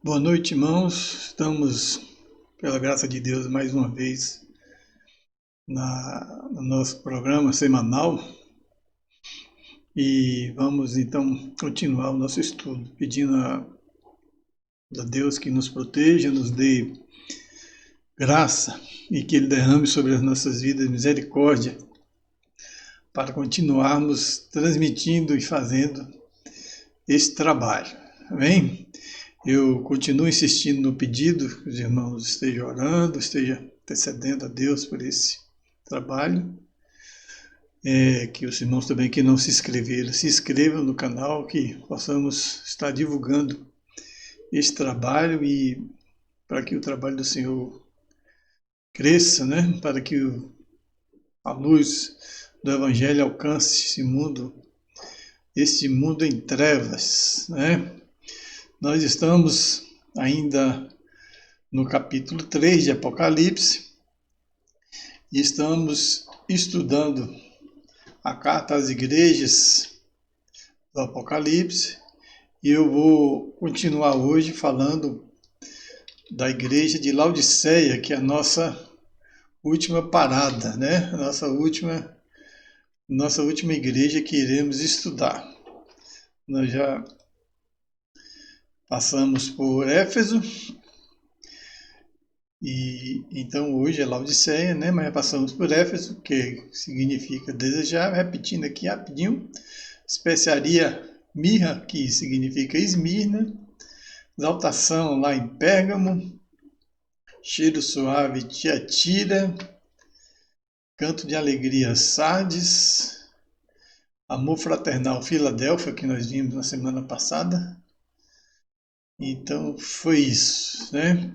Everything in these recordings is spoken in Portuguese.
Boa noite, irmãos. Estamos, pela graça de Deus, mais uma vez no nosso programa semanal e vamos então continuar o nosso estudo, pedindo a Deus que nos proteja, nos dê graça e que Ele derrame sobre as nossas vidas misericórdia para continuarmos transmitindo e fazendo esse trabalho. Amém? Eu continuo insistindo no pedido que os irmãos estejam orando, estejam intercedendo a Deus por esse trabalho. Que os irmãos também que não se inscreveram, se inscrevam no canal, que possamos estar divulgando esse trabalho e para que o trabalho do Senhor cresça, né? Para que a luz do Evangelho alcance este mundo em trevas, né? Nós estamos ainda no capítulo 3 de Apocalipse e estamos estudando a carta às igrejas do Apocalipse e eu vou continuar hoje falando da igreja de Laodiceia, que é a nossa última parada, né? Nossa última igreja que iremos estudar. Nós já passamos por Éfeso, e então hoje é Laodiceia, né? Mas já passamos por Éfeso, que significa desejar, repetindo aqui rapidinho, especiaria mirra, que significa Esmirna, exaltação lá em Pérgamo, cheiro suave Tiatira, canto de alegria Sardes, amor fraternal Filadélfia, que nós vimos na semana passada. Então foi isso, né?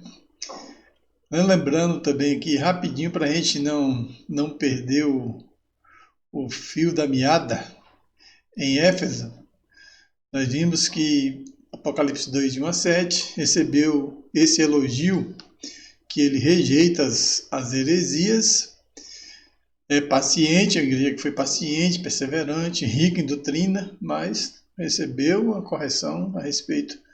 Lembrando também aqui rapidinho para a gente não perder o fio da meada, em Éfeso, nós vimos que Apocalipse 2, de 1 a 7, recebeu esse elogio, que ele rejeita as heresias, é paciente, a igreja que foi paciente, perseverante, rica em doutrina, mas recebeu a correção a respeito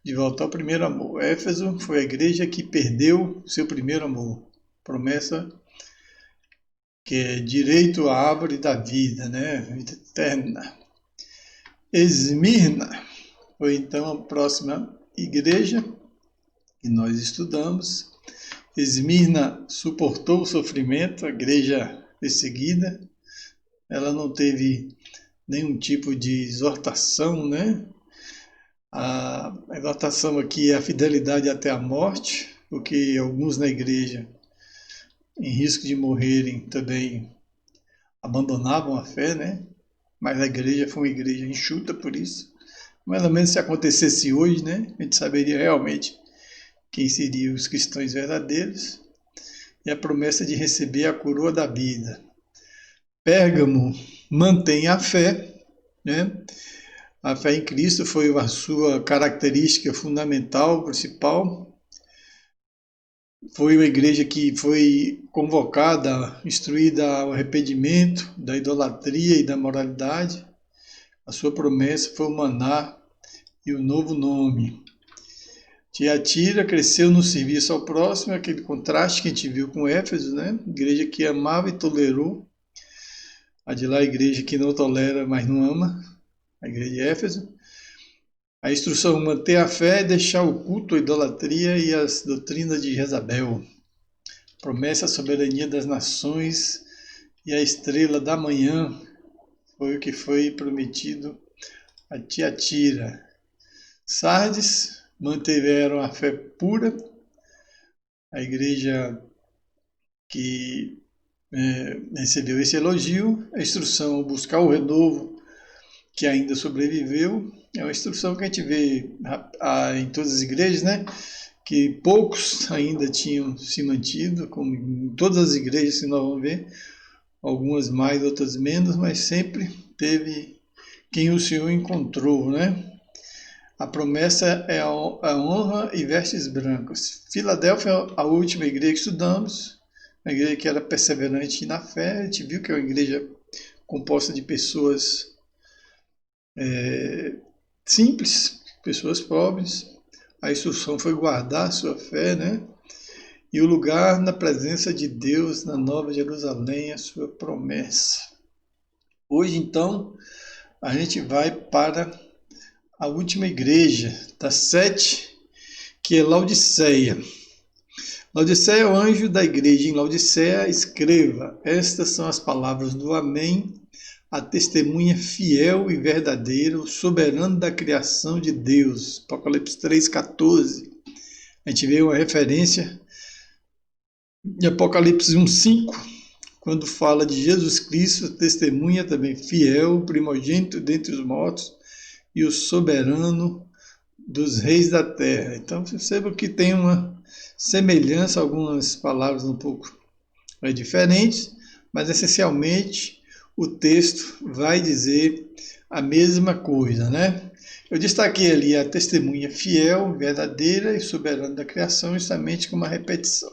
de voltar ao primeiro amor. Éfeso foi a igreja que perdeu seu primeiro amor. Promessa que é direito à árvore da vida, né? Vida eterna. Esmirna foi então a próxima igreja que nós estudamos. Esmirna suportou o sofrimento, a igreja perseguida. Ela não teve nenhum tipo de exortação, né? A exortação aqui é a fidelidade até a morte, porque alguns na igreja, em risco de morrerem, também abandonavam a fé, né? Mas a igreja foi uma igreja enxuta por isso. Mais ou menos se acontecesse hoje, né? A gente saberia realmente quem seriam os cristãos verdadeiros. E a promessa de receber a coroa da vida. Pérgamo mantém a fé, né? A fé em Cristo foi a sua característica fundamental, principal. Foi uma igreja que foi convocada, instruída ao arrependimento da idolatria e da moralidade. A sua promessa foi o maná e o novo nome. Tiatira cresceu no serviço ao próximo, aquele contraste que a gente viu com Éfeso, né? Igreja que amava e tolerou. A de lá a igreja que não tolera, mas não ama. A igreja de Éfeso. A instrução manter a fé, deixar o culto, a idolatria e as doutrinas de Jezabel. Promessa a soberania das nações e a estrela da manhã foi o que foi prometido a Tiatira. Sardes mantiveram a fé pura, a igreja que recebeu esse elogio, a instrução a buscar o renovo que ainda sobreviveu, é uma instrução que a gente vê em todas as igrejas, né? Que poucos ainda tinham se mantido, como em todas as igrejas que nós vamos ver, algumas mais, outras menos, mas sempre teve quem o Senhor encontrou, né? A promessa é a honra e vestes brancas. Filadélfia, a última igreja que estudamos, uma igreja que era perseverante na fé, a gente viu que é uma igreja composta de pessoas simples, pessoas pobres, A instrução foi guardar a sua fé, né? E o lugar na presença de Deus, na Nova Jerusalém, a sua promessa. Hoje, então, a gente vai para a última igreja das 7, que é Laodiceia. Laodiceia é o anjo da igreja em Laodiceia. Escreva: estas são as palavras do Amém, a testemunha fiel e verdadeira, o soberano da criação de Deus. Apocalipse 3,14. A gente vê uma referência de Apocalipse 1,5, quando fala de Jesus Cristo, testemunha também fiel, primogênito dentre os mortos e o soberano dos reis da terra. Então, perceba que tem uma semelhança, algumas palavras um pouco diferentes, mas essencialmente o texto vai dizer a mesma coisa, né? Eu destaquei ali a testemunha fiel, verdadeira e soberana da criação, justamente com uma repetição.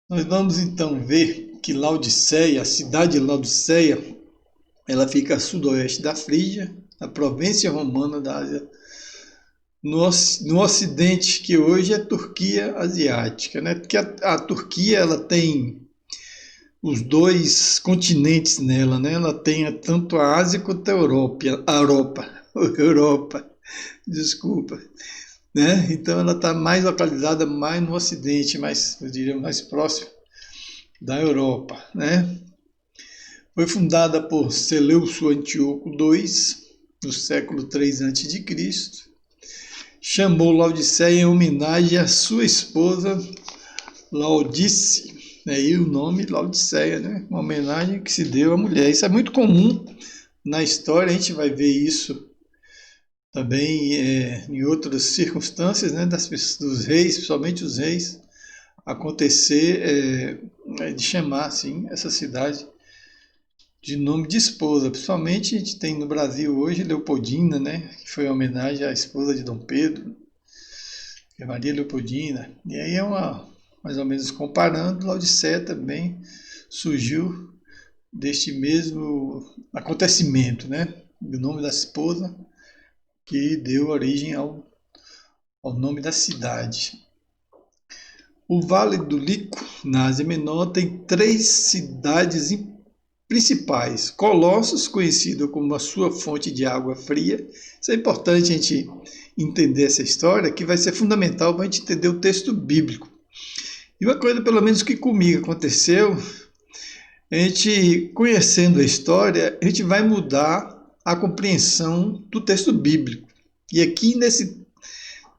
Nós vamos então ver que Laodiceia, a cidade de Laodiceia, ela fica a sudoeste da Frígia, na província romana da Ásia, no ocidente, que hoje é Turquia asiática, né? Porque a Turquia, ela tem os dois continentes nela, né? Ela tem tanto a Ásia quanto a Europa, desculpa, né? Então ela está mais localizada mais no ocidente, eu diria mais próximo da Europa, né? Foi fundada por Seleuco Antíoco II, no século 3 a.C. Chamou Laodiceia em homenagem à sua esposa Laodice. E o nome Laodiceia, né? Uma homenagem que se deu à mulher. Isso é muito comum na história, a gente vai ver isso também em outras circunstâncias, né? Dos reis, principalmente os reis, acontecer de chamar assim essa cidade de nome de esposa. Principalmente a gente tem no Brasil hoje Leopoldina, né? Que foi uma homenagem à esposa de Dom Pedro, que é Maria Leopoldina. E aí mais ou menos comparando, Laodiceia também surgiu deste mesmo acontecimento, né? O nome da esposa que deu origem ao nome da cidade. O Vale do Lico, na Ásia Menor, tem 3 cidades principais. Colossos, conhecido como a sua fonte de água fria. Isso é importante a gente entender essa história, que vai ser fundamental para a gente entender o texto bíblico. E uma coisa, pelo menos que comigo aconteceu, a gente, conhecendo a história, a gente vai mudar a compreensão do texto bíblico. E aqui nesse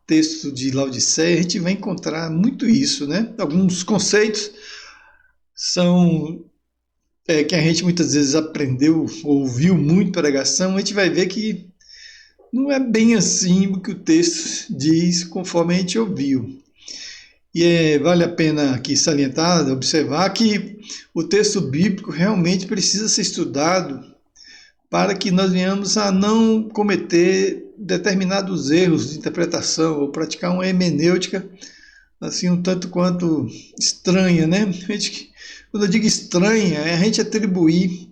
texto de Laodiceia, a gente vai encontrar muito isso, né? Alguns conceitos são que a gente muitas vezes aprendeu, ouviu muito pregação, a gente vai ver que não é bem assim o que o texto diz conforme a gente ouviu. E vale a pena aqui salientar, observar que o texto bíblico realmente precisa ser estudado para que nós venhamos a não cometer determinados erros de interpretação ou praticar uma hermenêutica assim um tanto quanto estranha, né? Quando eu digo estranha, é a gente atribuir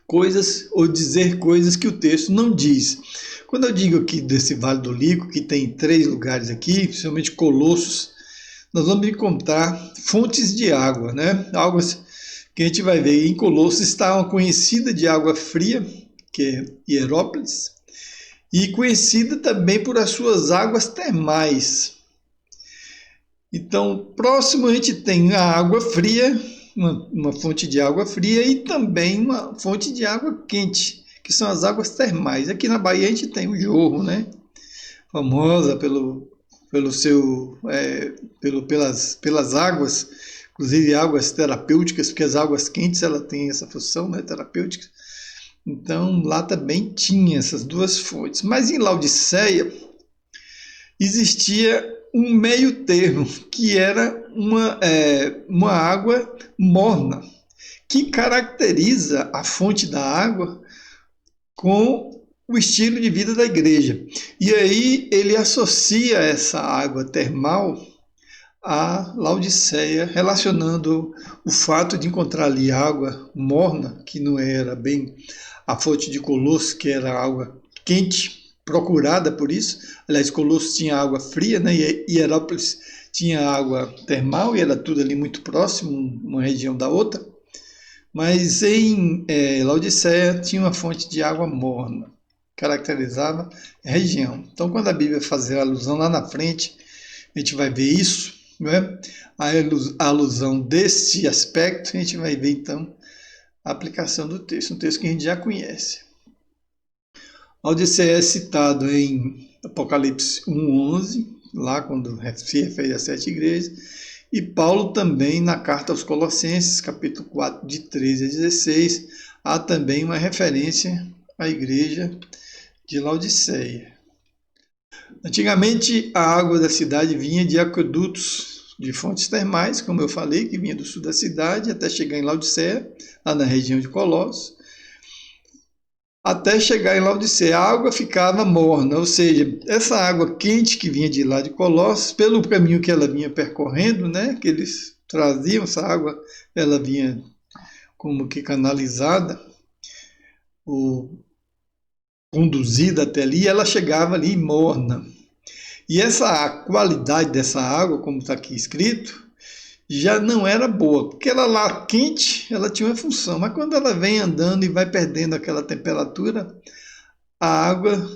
coisas ou dizer coisas que o texto não diz. Quando eu digo aqui desse Vale do Lico, que tem 3 lugares aqui, principalmente Colossos, nós vamos encontrar fontes de água, né? Águas que a gente vai ver. Em Colossos está uma conhecida de água fria, que é Hierópolis, e conhecida também por as suas águas termais. Então, próximo a gente tem a água fria, uma fonte de água fria e também uma fonte de água quente, que são as águas termais. Aqui na Bahia a gente tem o Jorro, né? Famosa pelas águas, inclusive águas terapêuticas, porque as águas quentes ela tem essa função, né, terapêutica. Então lá também tinha essas 2 fontes. Mas em Laodiceia existia um meio termo, que era uma água morna, que caracteriza a fonte da água com o estilo de vida da igreja. E aí ele associa essa água termal a Laodiceia, relacionando o fato de encontrar ali água morna, que não era bem a fonte de Colossos, que era água quente, procurada por isso. Aliás, Colossos tinha água fria, né? E Hierápolis tinha água termal, e era tudo ali muito próximo, uma região da outra. Mas em Laodiceia tinha uma fonte de água morna, caracterizava a região. Então, quando a Bíblia fazer alusão lá na frente, a gente vai ver isso, né? A alusão deste aspecto, a gente vai ver então a aplicação do texto, um texto que a gente já conhece. Laodiceia é citado em Apocalipse 1:11, lá quando se refere às 7 igrejas, e Paulo também na carta aos Colossenses, capítulo 4, de 13 a 16, há também uma referência à igreja de Laodiceia. Antigamente, a água da cidade vinha de aquedutos de fontes termais, como eu falei, que vinha do sul da cidade até chegar em Laodiceia, lá na região de Colossos. Até chegar em Laodiceia, a água ficava morna, ou seja, essa água quente que vinha de lá de Colossos, pelo caminho que ela vinha percorrendo, né, que eles traziam essa água, ela vinha como que canalizada, ou conduzida até ali, ela chegava ali morna. E a qualidade dessa água, como está aqui escrito, já não era boa, porque ela lá quente, ela tinha uma função, mas quando ela vem andando e vai perdendo aquela temperatura, a água,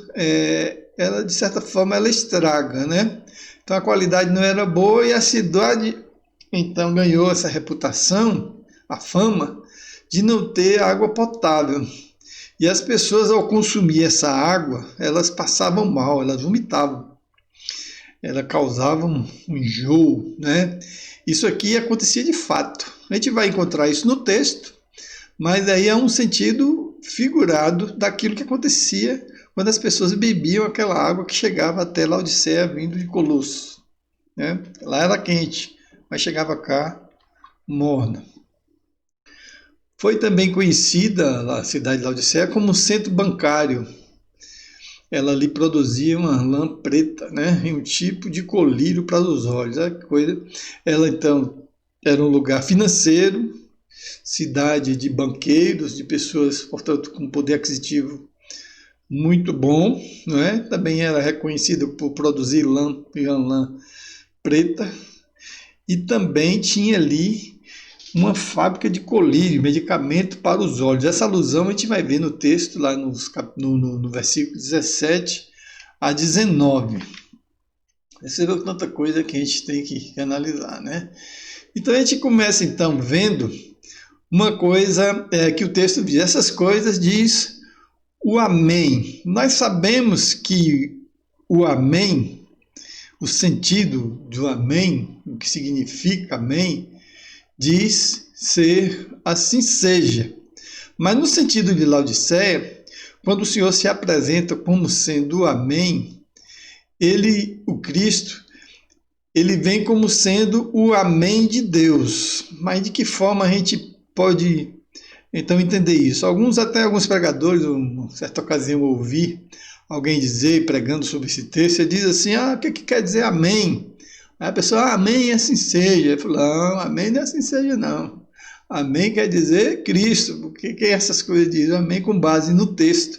ela de certa forma, ela estraga, né? Então a qualidade não era boa e a cidade, então, ganhou essa reputação, a fama, de não ter água potável. E as pessoas, ao consumir essa água, elas passavam mal, elas vomitavam. Ela causava um enjoo, né? Isso aqui acontecia de fato. A gente vai encontrar isso no texto, mas aí é um sentido figurado daquilo que acontecia quando as pessoas bebiam aquela água que chegava até Laodiceia vindo de Colossos, né? Lá era quente, mas chegava cá morna. Foi também conhecida a cidade de Laodiceia como centro bancário. Ela ali produzia uma lã preta, né, e um tipo de colírio para os olhos. A coisa. Ela então era um lugar financeiro, cidade de banqueiros, de pessoas, portanto, com poder aquisitivo muito bom, não é? Também era reconhecida por produzir lã preta, e também tinha ali uma fábrica de colírio, medicamento para os olhos. Essa alusão a gente vai ver no texto, lá no versículo 17 a 19. Você vê tanta coisa que a gente tem que analisar, né? Então a gente começa então vendo uma coisa que o texto diz. Essas coisas diz o amém. Nós sabemos que o amém, o sentido do amém, o que significa amém, diz ser assim seja. Mas no sentido de Laodiceia, quando o Senhor se apresenta como sendo o amém, o Cristo, ele vem como sendo o amém de Deus. Mas de que forma a gente pode então entender isso? Alguns pregadores, em certa ocasião eu ouvi alguém dizer, pregando sobre esse texto, ele diz assim, o que quer dizer amém? Aí a pessoa, amém, assim seja. Ele falou, não, amém não é assim seja, não. Amém quer dizer Cristo. Porque que essas coisas dizem amém com base no texto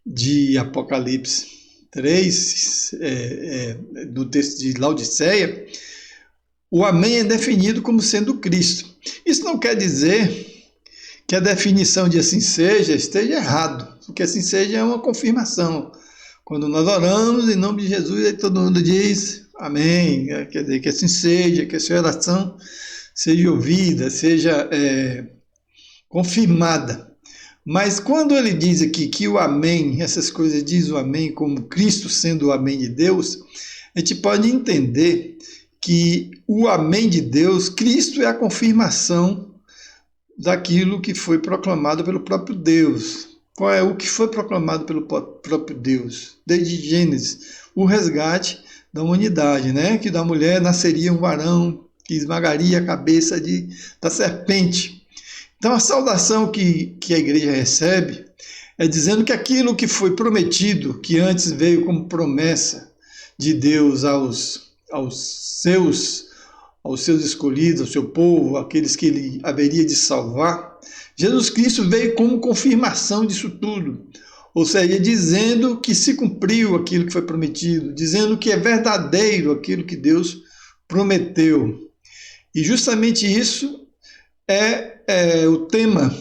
de Apocalipse 3, do texto de Laodiceia, o amém é definido como sendo Cristo. Isso não quer dizer que a definição de assim seja esteja errado, porque assim seja é uma confirmação. Quando nós oramos em nome de Jesus, aí todo mundo diz amém, quer dizer que assim seja, que a sua oração seja ouvida, seja confirmada. Mas quando ele diz aqui que o amém, essas coisas diz o amém como Cristo sendo o amém de Deus, a gente pode entender que o amém de Deus, Cristo é a confirmação daquilo que foi proclamado pelo próprio Deus. Qual é o que foi proclamado pelo próprio Deus? Desde Gênesis, o resgate da humanidade, né? Que da mulher nasceria um varão que esmagaria a cabeça da serpente. Então a saudação que a igreja recebe é dizendo que aquilo que foi prometido, que antes veio como promessa de Deus aos seus escolhidos, ao seu povo, aqueles que ele haveria de salvar, Jesus Cristo veio como confirmação disso tudo. ou seja, dizendo que se cumpriu aquilo que foi prometido, dizendo que é verdadeiro aquilo que Deus prometeu. E justamente isso é o tema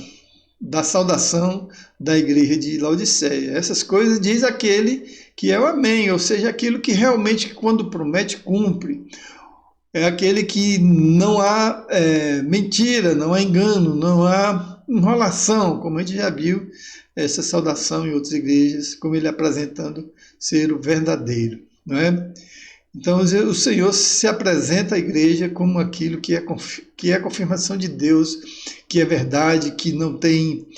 da saudação da igreja de Laodiceia. Essas coisas diz aquele que é o amém, ou seja, aquilo que realmente, quando promete, cumpre. É aquele que não há mentira, não há engano, não há enrolação, como a gente já viu essa saudação em outras igrejas, como ele apresentando ser o verdadeiro, não é? Então o Senhor se apresenta à igreja como aquilo que é a confirmação de Deus, que é verdade, que não tem,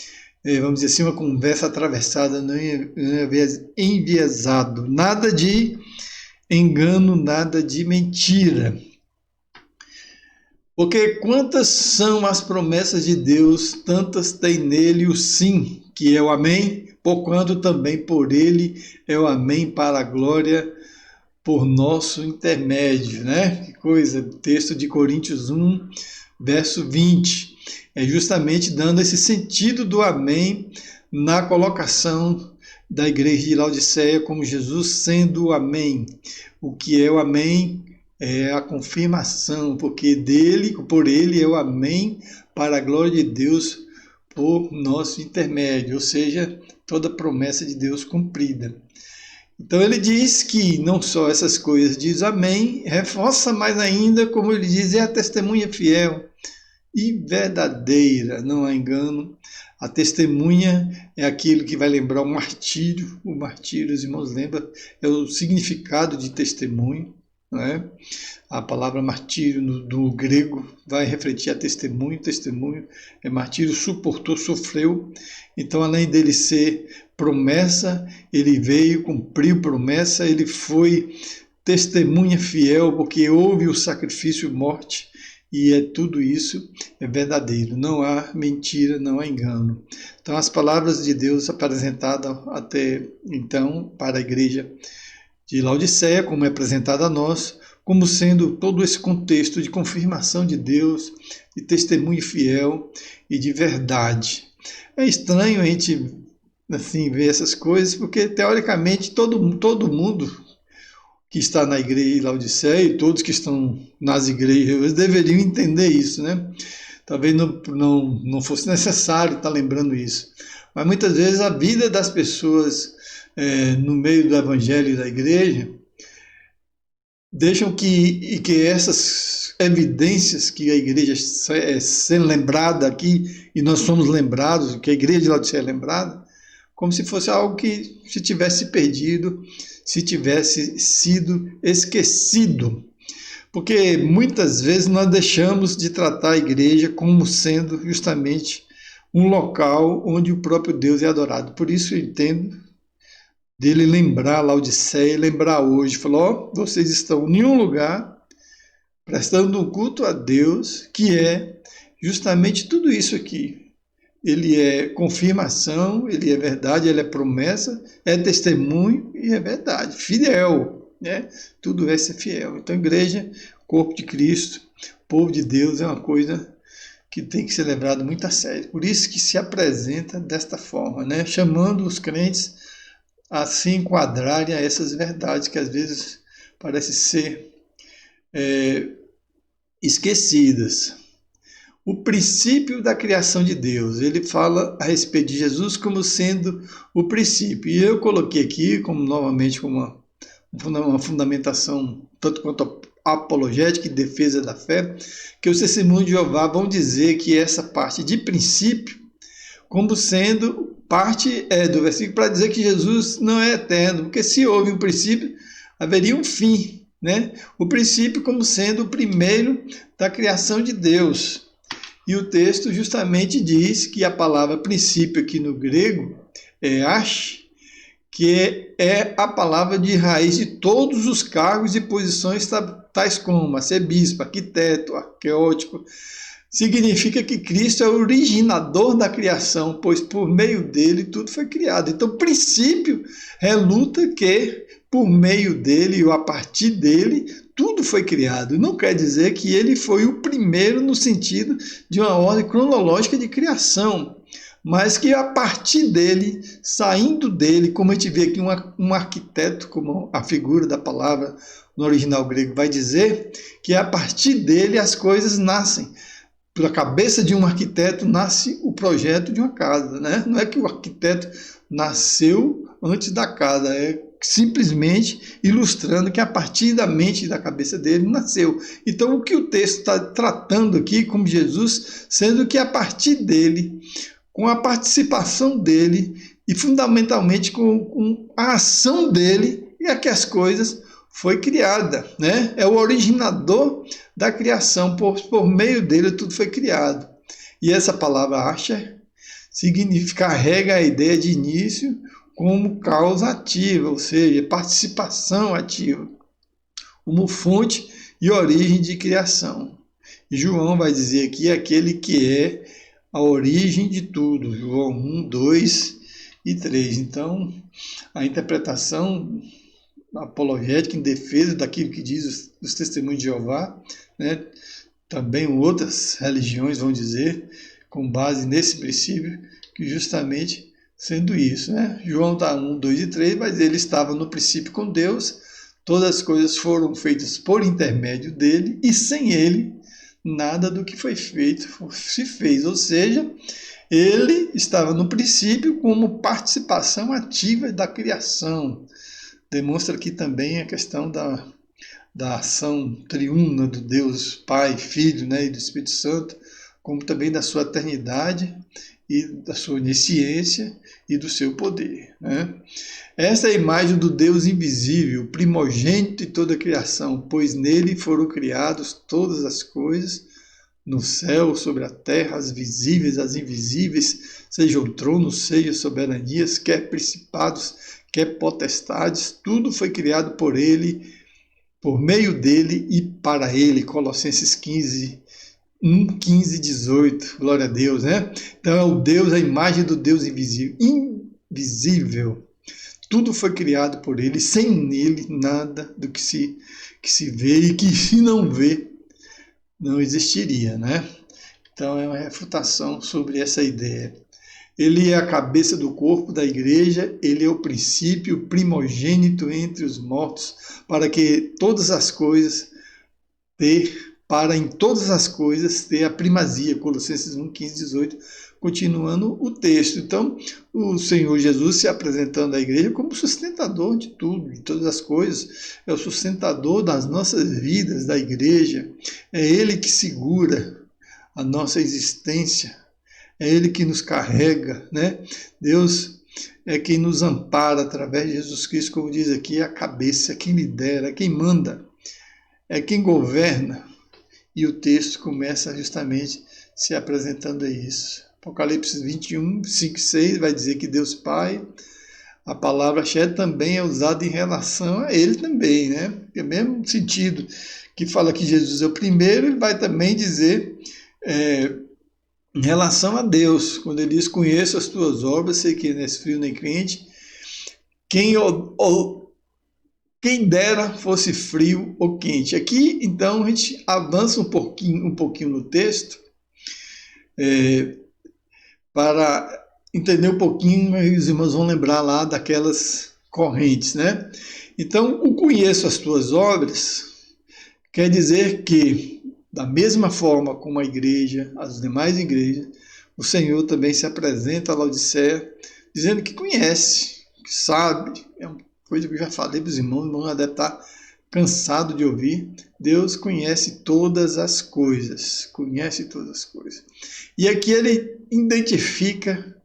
vamos dizer assim, uma conversa atravessada, não é enviesado, nada de engano, nada de mentira. Porque quantas são as promessas de Deus, tantas tem nele o sim, que é o amém, porquanto também por ele é o amém para a glória por nosso intermédio, né? Que coisa, texto de Coríntios 1, verso 20. É justamente dando esse sentido do amém na colocação da igreja de Laodiceia como Jesus sendo o amém. O que é o amém? É a confirmação, porque por ele é o amém para a glória de Deus por nosso intermédio, ou seja, toda promessa de Deus cumprida. Então ele diz que não só essas coisas diz amém, reforça mais ainda, como ele diz, é a testemunha fiel e verdadeira, não há engano. A testemunha é aquilo que vai lembrar o martírio. O martírio, os irmãos lembram, é o significado de testemunho, não é? A palavra martírio do grego vai refletir a testemunho. Testemunho é martírio, suportou, sofreu. Então, além dele ser promessa, ele veio, cumpriu promessa, ele foi testemunha fiel, porque houve o sacrifício e morte, e tudo isso é verdadeiro, não há mentira, não há engano. Então, as palavras de Deus apresentadas até então para a igreja de Laodiceia, como é apresentada a nós, como sendo todo esse contexto de confirmação de Deus, de testemunho fiel e de verdade. É estranho a gente assim, ver essas coisas, porque teoricamente todo mundo que está na igreja de Laodiceia e todos que estão nas igrejas deveriam entender isso, né? Talvez não fosse necessário estar lembrando isso. Mas muitas vezes a vida das pessoas no meio do evangelho e da igreja deixam que essas evidências que a igreja é sendo lembrada aqui, e nós somos lembrados, que a igreja de Laodiceia é lembrada, como se fosse algo que se tivesse perdido, se tivesse sido esquecido. Porque muitas vezes nós deixamos de tratar a igreja como sendo justamente um local onde o próprio Deus é adorado. Por isso eu entendo dele lembrar Laodiceia, lembrar hoje, falou, vocês estão em um lugar prestando um culto a Deus, que é justamente tudo isso aqui. Ele é confirmação, ele é verdade, ele é promessa, é testemunho e é verdade, fiel, né? Tudo é ser fiel. Então, igreja, corpo de Cristo, povo de Deus é uma coisa que tem que ser levado muito a sério. Por isso que se apresenta desta forma, né? Chamando os crentes a se enquadrarem a essas verdades que às vezes parecem ser esquecidas. O princípio da criação de Deus. Ele fala a respeito de Jesus como sendo o princípio. E eu coloquei aqui, novamente, como uma fundamentação, tanto quanto apologética e defesa da fé, que os testemunhos de Jeová vão dizer que essa parte de princípio, como sendo parte do versículo para dizer que Jesus não é eterno, porque se houve um princípio, haveria um fim, né? O princípio como sendo o primeiro da criação de Deus. E o texto justamente diz que a palavra princípio aqui no grego é ash, que é a palavra de raiz de todos os cargos e posições tais como arcebispo, arquiteto, arqueótico. Significa que Cristo é o originador da criação, pois por meio dele tudo foi criado. Então, o princípio reluta que por meio dele ou a partir dele tudo foi criado. Não quer dizer que ele foi o primeiro no sentido de uma ordem cronológica de criação, mas que a partir dele, saindo dele, como a gente vê aqui um arquiteto, como a figura da palavra no original grego vai dizer, que a partir dele as coisas nascem. Pela cabeça de um arquiteto nasce o projeto de uma casa, né? Não é que o arquiteto nasceu antes da casa, é simplesmente ilustrando que a partir da mente e da cabeça dele nasceu. Então, o que o texto está tratando aqui, como Jesus, sendo que a partir dele, com a participação dele e fundamentalmente com a ação dele, é que as coisas foi criada, né? É o originador da criação, por meio dele tudo foi criado. E essa palavra Asher carrega a ideia de início como causa ativa, ou seja, participação ativa, como fonte e origem de criação. E João vai dizer aqui aquele que é a origem de tudo, João 1, 2 e 3. Então, a interpretação apologética em defesa daquilo que diz os testemunhos de Jeová, né? Também outras religiões vão dizer, com base nesse princípio, que justamente sendo isso, né? João 1, 2 e 3 vai dizer, ele estava no princípio com Deus, todas as coisas foram feitas por intermédio dele, e sem ele, nada do que foi feito se fez. Ou seja, ele estava no princípio como participação ativa da criação. Demonstra aqui também a questão da ação triuna do Deus Pai, Filho, né, e do Espírito Santo, como também da sua eternidade e da sua onisciência e do seu poder, né? Essa é a imagem do Deus invisível, primogênito de toda a criação, pois nele foram criadas todas as coisas, no céu, sobre a terra, as visíveis, as invisíveis, sejam tronos, sejam soberanias, quer principados, quer potestades, tudo foi criado por ele, por meio dele e para ele. Colossenses 15, 1, 15, 18. Glória a Deus, né? Então é o Deus, a imagem do Deus invisível. Invisível. Tudo foi criado por ele, sem nele nada do que se vê e que se não vê não existiria, né? Então é uma refutação sobre essa ideia. Ele é a cabeça do corpo da igreja, ele é o princípio primogênito entre os mortos, para que todas as coisas em todas as coisas ter a primazia. Colossenses 1, 15, 18, continuando o texto. Então, o Senhor Jesus se apresentando à igreja como sustentador de tudo, de todas as coisas, é o sustentador das nossas vidas, da igreja, é ele que segura a nossa existência, é ele que nos carrega, né? Deus é quem nos ampara através de Jesus Cristo, como diz aqui, é a cabeça, é quem lidera, é quem manda, é quem governa. E o texto começa justamente se apresentando a isso. Apocalipse 21, 5 e 6 vai dizer que Deus Pai, a palavra Shed também é usada em relação a ele também, né? É o mesmo sentido que fala que Jesus é o primeiro, ele vai também dizer em relação a Deus, quando ele diz, conheço as tuas obras, sei que não és frio nem quente, quem dera fosse frio ou quente. Aqui, então, a gente avança um pouquinho no texto, para entender um pouquinho, os irmãos vão lembrar lá daquelas correntes, né? Então, o conheço as tuas obras quer dizer que, da mesma forma como a igreja, as demais igrejas, o Senhor também se apresenta a Laodiceia, dizendo que conhece, que sabe. É uma coisa que eu já falei para os irmãos, o irmão já deve estar cansado de ouvir. Deus conhece todas as coisas, conhece todas as coisas. E aqui ele identifica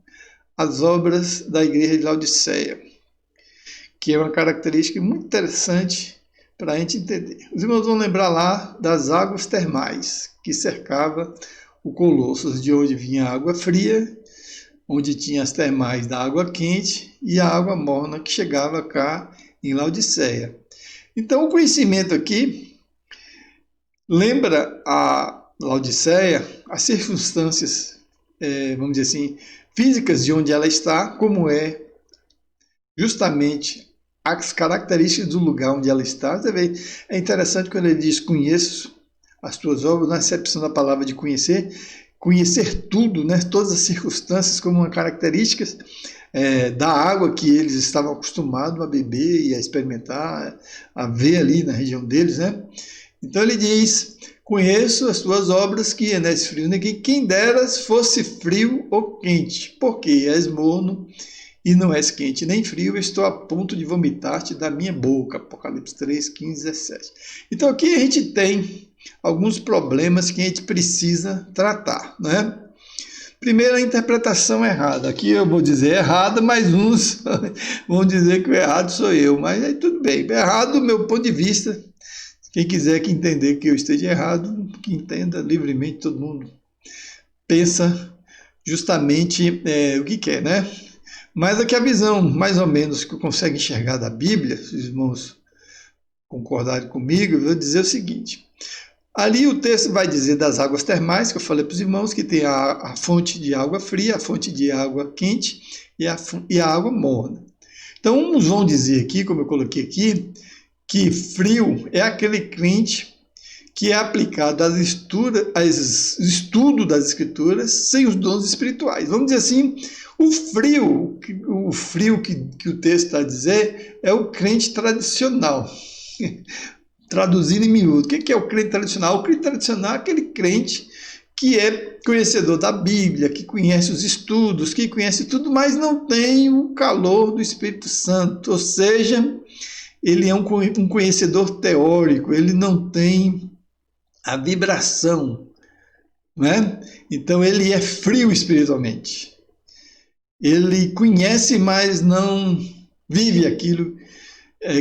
as obras da igreja de Laodiceia, que é uma característica muito interessante para a gente entender. Os irmãos vão lembrar lá das águas termais que cercava o Colossos, de onde vinha a água fria, onde tinha as termais da água quente e a água morna que chegava cá em Laodiceia. Então o conhecimento aqui lembra a Laodiceia as circunstâncias, vamos dizer assim, físicas de onde ela está, como é justamente as características do lugar onde ela está. Você vê, é interessante quando ele diz, conheço as tuas obras, na acepção da palavra de conhecer, conhecer tudo, né, todas as circunstâncias como uma característica da água que eles estavam acostumados a beber e a experimentar, a ver ali na região deles, né? Então ele diz: conheço as tuas obras, que não és frio nem quente, quem deras fosse frio ou quente, porque és morno e não és quente nem frio, eu estou a ponto de vomitar-te da minha boca. Apocalipse 3, 15, 17. Então aqui a gente tem alguns problemas que a gente precisa tratar, né? Primeiro, a interpretação errada. Aqui eu vou dizer errada, mas uns vão dizer que o errado sou eu. Mas aí tudo bem. Errado do meu ponto de vista. Quem quiser que entender que eu esteja errado, que entenda livremente, todo mundo pensa justamente o que quer, né? Mas aqui a visão, mais ou menos, que eu consigo enxergar da Bíblia, se os irmãos concordarem comigo, eu vou dizer o seguinte. Ali o texto vai dizer das águas termais, que eu falei para os irmãos, que tem a fonte de água fria, a fonte de água quente e a água morna. Então, uns vão dizer aqui, como eu coloquei aqui, que frio é aquele crente que é aplicado aos estudos das Escrituras sem os dons espirituais. Vamos dizer assim, o frio que o texto está a dizer é o crente tradicional. Traduzindo em miúdo, o que é o crente tradicional? O crente tradicional é aquele crente que é conhecedor da Bíblia, que conhece os estudos, que conhece tudo, mas não tem o calor do Espírito Santo. Ou seja, ele é um conhecedor teórico, ele não tem a vibração, né? Então ele é frio espiritualmente. Ele conhece, mas não vive aquilo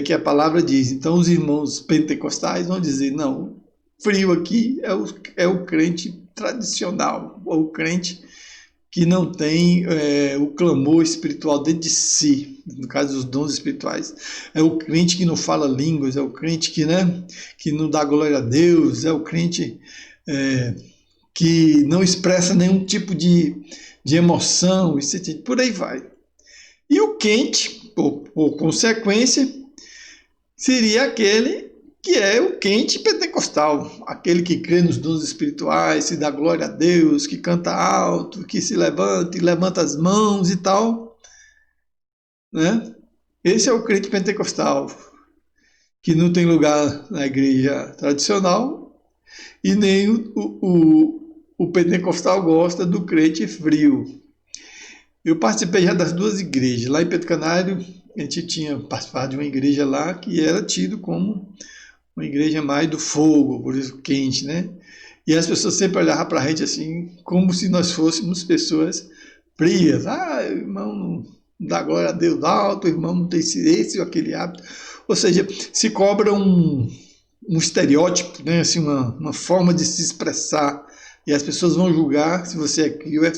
que a palavra diz. Então os irmãos pentecostais vão dizer, não, frio aqui é o crente tradicional, ou o crente que não tem o clamor espiritual dentro de si, no caso dos dons espirituais. É o crente que não fala línguas, é o crente que não dá glória a Deus, é o crente que não expressa nenhum tipo de emoção, por aí vai. E o quente, por consequência, seria aquele que é o quente pentecostal, aquele que crê nos dons espirituais, se dá glória a Deus, que canta alto, que se levanta e levanta as mãos e tal, né? Esse é o crente pentecostal, que não tem lugar na igreja tradicional, e nem o pentecostal gosta do crente frio. Eu participei já das duas igrejas. Lá em Pedro Canário, a gente tinha participado de uma igreja lá que era tido como uma igreja mais do fogo, por isso quente, né? E as pessoas sempre olhavam para a gente assim, como se nós fôssemos pessoas frias. Ah, o irmão não dá glória a Deus alto, o irmão não tem esse ou aquele hábito. Ou seja, se cobra um estereótipo, né? Assim, uma forma de se expressar. E as pessoas vão julgar se você é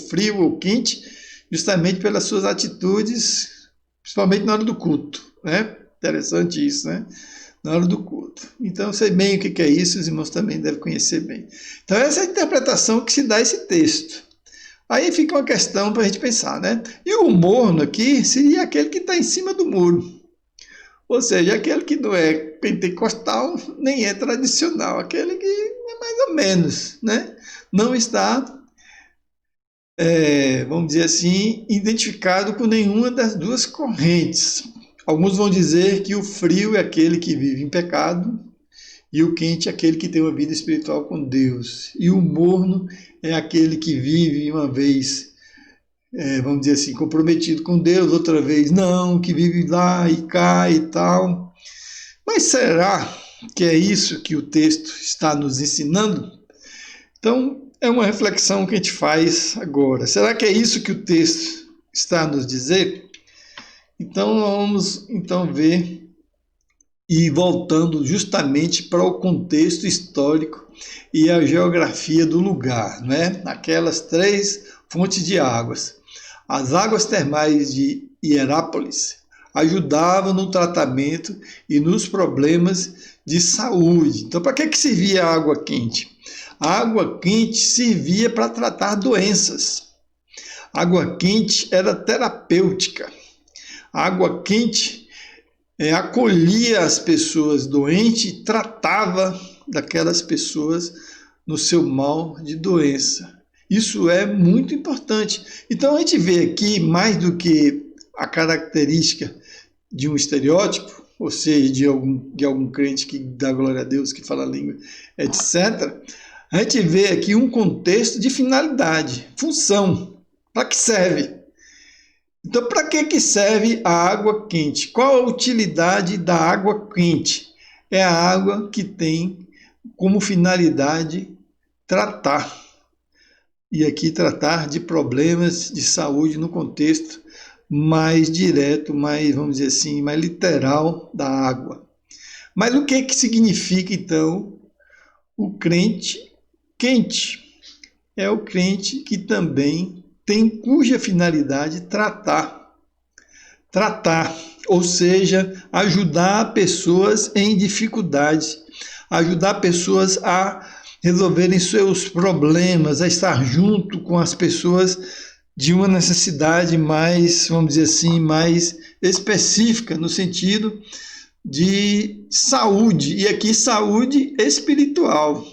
frio ou quente, justamente pelas suas atitudes, principalmente na hora do culto, né? Interessante isso, né? Na hora do culto. Então, eu sei bem o que é isso, os irmãos também devem conhecer bem. Então, essa é a interpretação que se dá a esse texto. Aí fica uma questão para a gente pensar, né? E o morno aqui seria aquele que está em cima do muro. Ou seja, aquele que não é pentecostal, nem é tradicional. Aquele que é mais ou menos, né? Não está, vamos dizer assim, identificado com nenhuma das duas correntes. Alguns vão dizer que o frio é aquele que vive em pecado e o quente é aquele que tem uma vida espiritual com Deus. E o morno é aquele que vive uma vez, vamos dizer assim, comprometido com Deus, outra vez não, que vive lá e cai e tal. Mas será que é isso que o texto está nos ensinando? Então, é uma reflexão que a gente faz agora. Será que é isso que o texto está a nos dizer? Então, vamos ver, e voltando justamente para o contexto histórico e a geografia do lugar, né? Aquelas 3 fontes de águas. As águas termais de Hierápolis ajudavam no tratamento e nos problemas de saúde. Então, para que servia a água quente? A água quente servia para tratar doenças. A água quente era terapêutica. A água quente acolhia as pessoas doentes e tratava daquelas pessoas no seu mal de doença. Isso é muito importante. Então a gente vê aqui, mais do que a característica de um estereótipo, ou seja, de algum crente que dá glória a Deus, que fala a língua, etc., a gente vê aqui um contexto de finalidade, função, para que serve. Então, para que serve a água quente? Qual a utilidade da água quente? É a água que tem como finalidade tratar. E aqui tratar de problemas de saúde no contexto mais direto, mais, vamos dizer assim, mais literal da água. Mas o que significa, então, o crente quente? É o crente que também tem cuja finalidade tratar, ou seja, ajudar pessoas em dificuldades, ajudar pessoas a resolverem seus problemas, a estar junto com as pessoas de uma necessidade mais, vamos dizer assim, mais específica, no sentido de saúde, e aqui saúde espiritual.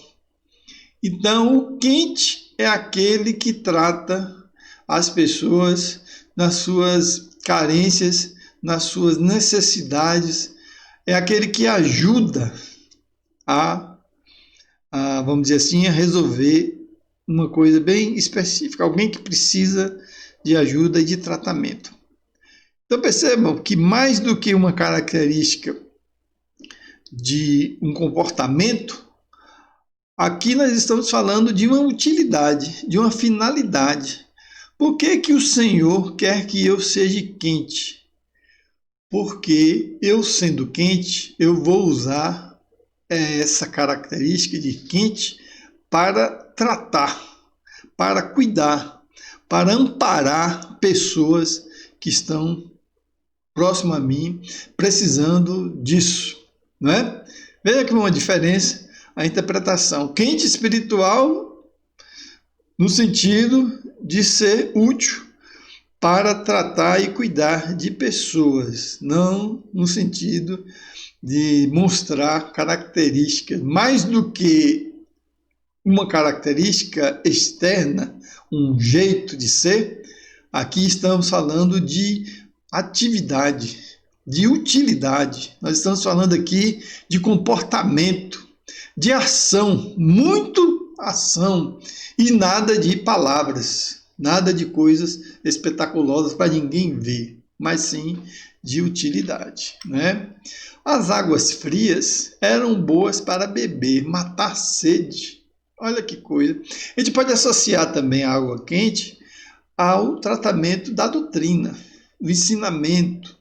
Então, o quente é aquele que trata as pessoas nas suas carências, nas suas necessidades, é aquele que ajuda vamos dizer assim, a resolver uma coisa bem específica, alguém que precisa de ajuda e de tratamento. Então percebam que mais do que uma característica de um comportamento, aqui nós estamos falando de uma utilidade, de uma finalidade. Por que o Senhor quer que eu seja quente? Porque eu sendo quente, eu vou usar essa característica de quente para tratar, para cuidar, para amparar pessoas que estão próximo a mim, precisando disso, não é? Veja que uma diferença a interpretação. Quente espiritual no sentido de ser útil para tratar e cuidar de pessoas, não no sentido de mostrar características, mais do que uma característica externa, um jeito de ser, aqui estamos falando de atividade, de utilidade. Nós estamos falando aqui de comportamento, de ação, muito ação, e nada de palavras, nada de coisas espetaculosas para ninguém ver, mas sim de utilidade, né? As águas frias eram boas para beber, matar sede. Olha que coisa. A gente pode associar também a água quente ao tratamento da doutrina, do ensinamento,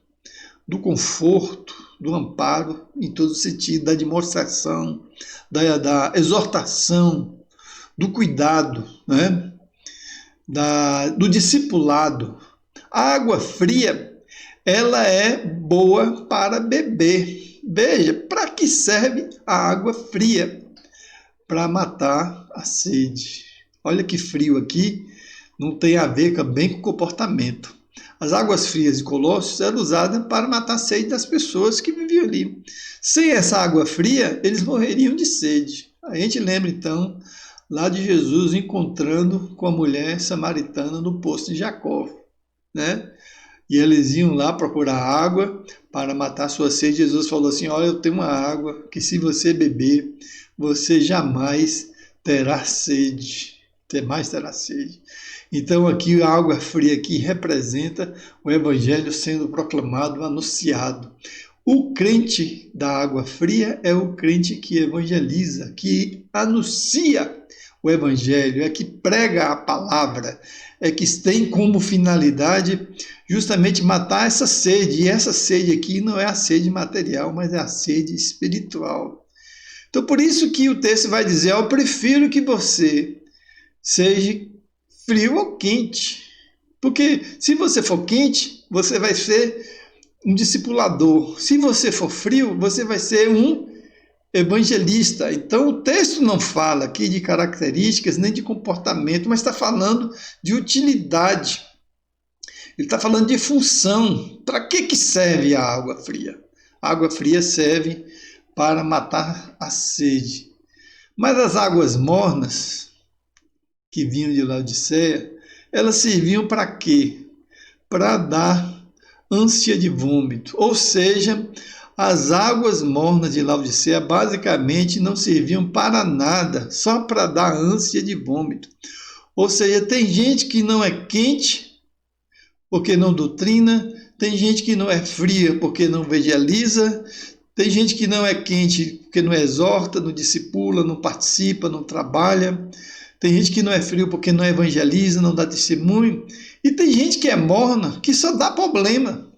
do conforto, do amparo, em todo sentido, da demonstração, da exortação, do cuidado, né? Do discipulado. A água fria, ela é boa para beber. Veja, para que serve a água fria? Para matar a sede. Olha que frio aqui, não tem a ver também com comportamento. As águas frias de Colossos eram usadas para matar a sede das pessoas que viviam ali. Sem essa água fria, eles morreriam de sede. A gente lembra então lá de Jesus encontrando com a mulher samaritana no poço de Jacó, né? E eles iam lá procurar água para matar sua sede. Jesus falou assim: olha, eu tenho uma água que se você beber, você jamais terá sede. Mais terá sede. Então aqui a água fria aqui representa o evangelho sendo proclamado, anunciado. O crente da água fria é o crente que evangeliza, que anuncia o evangelho, é que prega a palavra, é que tem como finalidade justamente matar essa sede. E essa sede aqui não é a sede material, mas é a sede espiritual. Então por isso que o texto vai dizer: eu prefiro que você seja frio ou quente. Porque se você for quente, você vai ser um discipulador. Se você for frio, você vai ser um evangelista. Então o texto não fala aqui de características nem de comportamento, mas está falando de utilidade. Ele está falando de função. Para que serve a água fria? A água fria serve para matar a sede. Mas as águas mornas, que vinham de Laodiceia, elas serviam para quê? Para dar ânsia de vômito. Ou seja, as águas mornas de Laodiceia basicamente não serviam para nada, só para dar ânsia de vômito. Ou seja, tem gente que não é quente porque não doutrina, tem gente que não é fria porque não evangeliza, tem gente que não é quente porque não exorta, não discipula, não participa, não trabalha. Tem gente que não é frio porque não evangeliza, não dá testemunho. E tem gente que é morna, que só dá problema.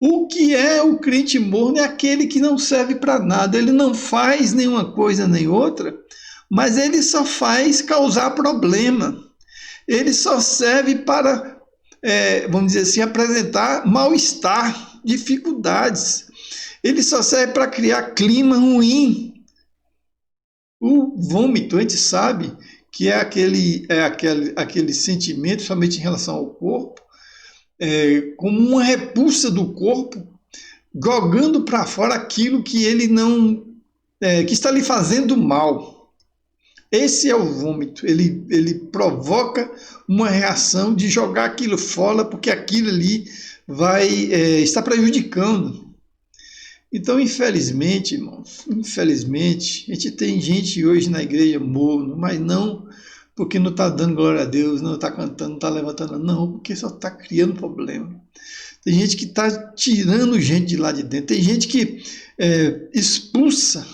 O que é o crente morno é aquele que não serve para nada. Ele não faz nenhuma coisa nem outra, mas ele só faz causar problema. Ele só serve para, vamos dizer assim, apresentar mal-estar, dificuldades. Ele só serve para criar clima ruim. O vômito, a gente sabe que é aquele sentimento, somente em relação ao corpo, como uma repulsa do corpo, jogando para fora aquilo que ele não, que está lhe fazendo mal. Esse é o vômito. Ele provoca uma reação de jogar aquilo fora, porque aquilo ali vai estar prejudicando. Então, infelizmente, irmãos, infelizmente, a gente tem gente hoje na igreja morno, mas não porque não está dando glória a Deus, não está cantando, não está levantando, não, porque só está criando problema. Tem gente que está tirando gente de lá de dentro, tem gente que expulsa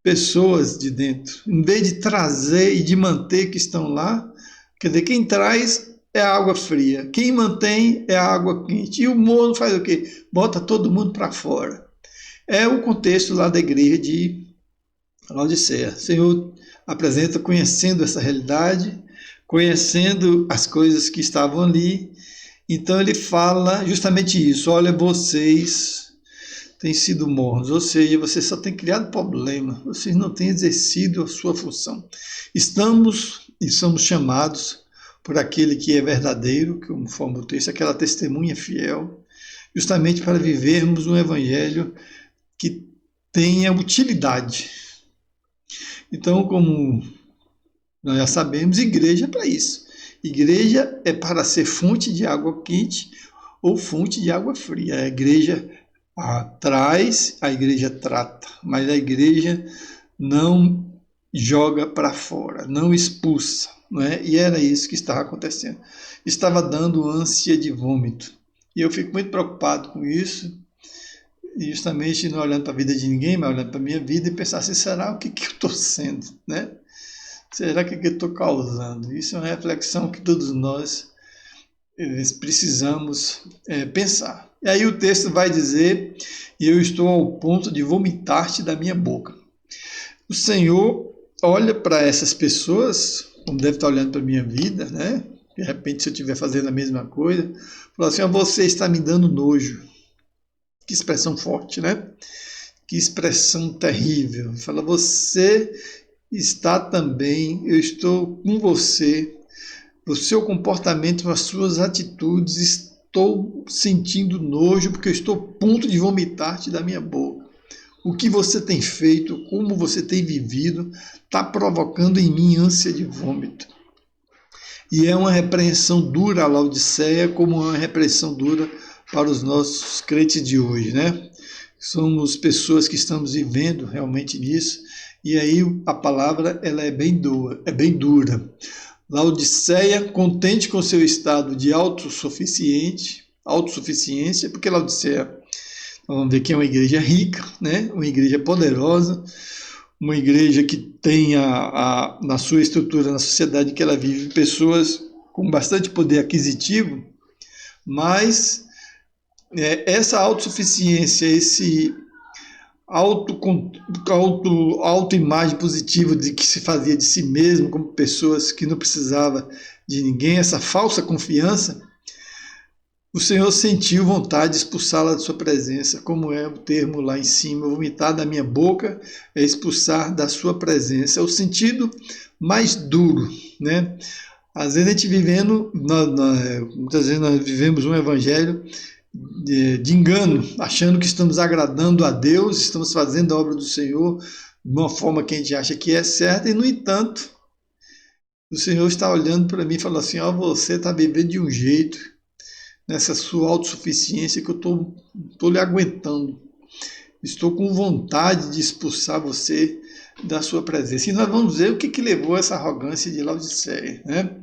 pessoas de dentro, em vez de trazer e de manter que estão lá. Quer dizer, quem traz é a água fria, quem mantém é a água quente. E o morno faz o quê? Bota todo mundo para fora. É o contexto lá da igreja de Laodiceia. O Senhor apresenta conhecendo essa realidade, conhecendo as coisas que estavam ali. Então ele fala justamente isso: olha, vocês têm sido mornos, ou seja, vocês só têm criado problema, vocês não têm exercido a sua função. Estamos e somos chamados por aquele que é verdadeiro, que conforme o texto, aquela testemunha fiel, justamente para vivermos um evangelho que tenha utilidade. Então, como nós já sabemos, igreja é para isso. Igreja é para ser fonte de água quente ou fonte de água fria. A igreja traz, a igreja trata, mas a igreja não joga para fora, não expulsa. Não é? E era isso que estava acontecendo. Estava dando ânsia de vômito. E eu fico muito preocupado com isso, e justamente não olhando para a vida de ninguém, mas olhando para a minha vida e pensar assim, será o que eu estou sendo? Né? Será que eu estou causando? Isso é uma reflexão que todos nós precisamos pensar. E aí o texto vai dizer, e eu estou ao ponto de vomitar-te da minha boca. O Senhor olha para essas pessoas, como deve estar olhando para a minha vida, né? De repente, se eu estiver fazendo a mesma coisa, fala assim, você está me dando nojo. Que expressão forte, né? Que expressão terrível. Fala, você está também, eu estou com você, o seu comportamento, as suas atitudes, estou sentindo nojo, porque eu estou a ponto de vomitar-te da minha boca. O que você tem feito, como você tem vivido, está provocando em mim ânsia de vômito. E é uma repreensão dura a Laodiceia, como é uma repreensão dura para os nossos crentes de hoje, né? Somos pessoas que estamos vivendo realmente nisso, e aí a palavra ela é bem dura. Laodiceia, contente com seu estado de autossuficiência, porque Laodiceia, vamos ver que é uma igreja rica, né? Uma igreja poderosa, uma igreja que tem na sua estrutura, na sociedade que ela vive, pessoas com bastante poder aquisitivo, mas essa autossuficiência, esse autoimagem positiva de que se fazia de si mesmo, como pessoas que não precisava de ninguém, essa falsa confiança, o Senhor sentiu vontade de expulsá-la da sua presença, como é o termo lá em cima, vomitar da minha boca é expulsar da sua presença, é o sentido mais duro, né? Às vezes a gente muitas vezes nós vivemos um evangelho de engano, achando que estamos agradando a Deus, estamos fazendo a obra do Senhor de uma forma que a gente acha que é certa, e no entanto, O Senhor está olhando para mim e falando assim, ó, você está vivendo de um jeito, nessa sua autossuficiência, que eu estou lhe aguentando. Estou com vontade de expulsar você da sua presença. E nós vamos ver o que levou essa arrogância de Laodiceia, né?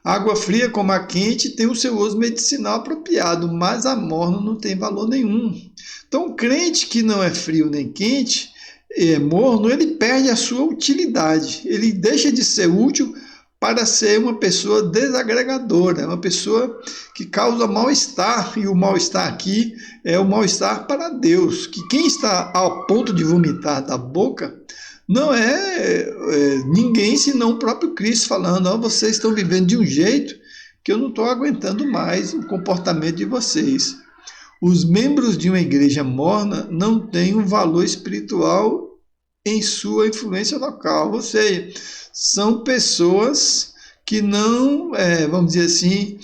Água fria como a quente tem o seu uso medicinal apropriado, mas a morna não tem valor nenhum. Então, o crente que não é frio nem quente, é morno, ele perde a sua utilidade. Ele deixa de ser útil para ser uma pessoa desagregadora, uma pessoa que causa mal-estar, e o mal-estar aqui é o mal-estar para Deus, que quem está ao ponto de vomitar da boca não é ninguém senão o próprio Cristo falando, ó, vocês estão vivendo de um jeito que eu não estou aguentando mais o comportamento de vocês. Os membros de uma igreja morna não têm um valor espiritual em sua influência local, ou seja, são pessoas que não, vamos dizer assim,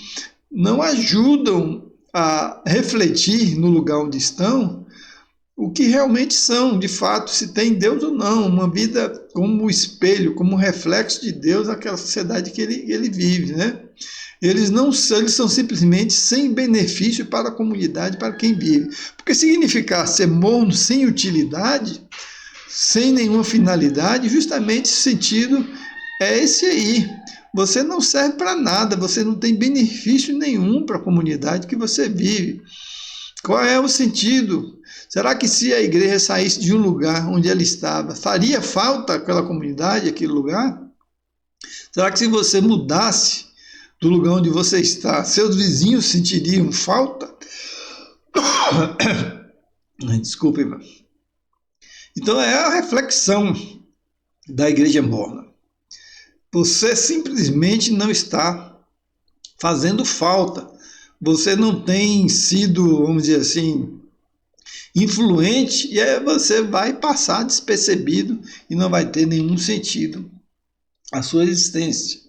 não ajudam a refletir no lugar onde estão o que realmente são, de fato, se tem Deus ou não, uma vida como espelho, como reflexo de Deus naquela sociedade que ele vive, né? Eles não são, eles são simplesmente sem benefício para a comunidade, para quem vive. Porque significar ser morno, sem utilidade, sem nenhuma finalidade, justamente esse sentido é esse aí. Você não serve para nada, você não tem benefício nenhum para a comunidade que você vive. Qual é o sentido? Será que se a igreja saísse de um lugar onde ela estava, faria falta aquela comunidade, aquele lugar? Será que se você mudasse do lugar onde você está, seus vizinhos sentiriam falta? Desculpe, irmão. Então é a reflexão da igreja morna. Você simplesmente não está fazendo falta. Você não tem sido, vamos dizer assim, influente, e aí você vai passar despercebido e não vai ter nenhum sentido a sua existência.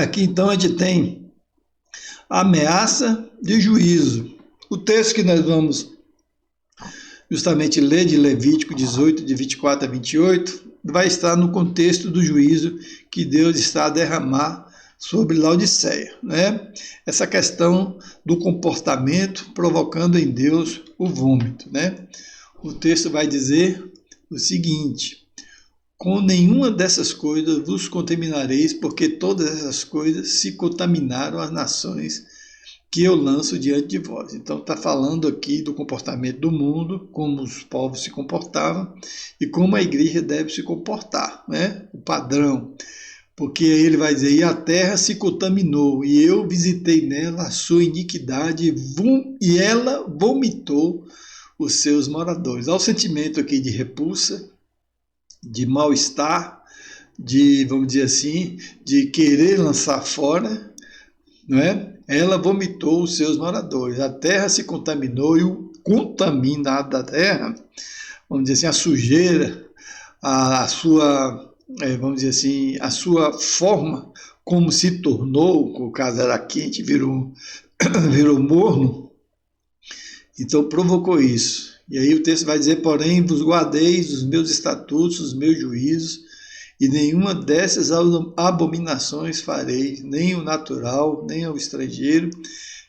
Aqui então a gente tem a ameaça de juízo. O texto que nós vamos justamente ler de Levítico 18, de 24 a 28, vai estar no contexto do juízo que Deus está a derramar sobre Laodiceia, né? Essa questão do comportamento provocando em Deus o vômito, né? O texto vai dizer o seguinte: com nenhuma dessas coisas vos contaminareis, porque todas essas coisas se contaminaram as nações que eu lanço diante de vós. Então está falando aqui do comportamento do mundo, como os povos se comportavam e como a igreja deve se comportar, né? O padrão. Porque ele vai dizer, e a terra se contaminou, e eu visitei nela a sua iniquidade, e ela vomitou os seus moradores. Há o sentimento aqui de repulsa, de mal-estar, de, vamos dizer assim, de querer lançar fora, não é? Ela vomitou os seus moradores. A terra se contaminou, e o contaminado da terra, vamos dizer assim, a sujeira, a sua... vamos dizer assim, a sua forma como se tornou, o caso era quente, virou morno, então provocou isso. E aí o texto vai dizer, porém, vos guardeis os meus estatutos, os meus juízos, e nenhuma dessas abominações fareis, nem o natural, nem o estrangeiro,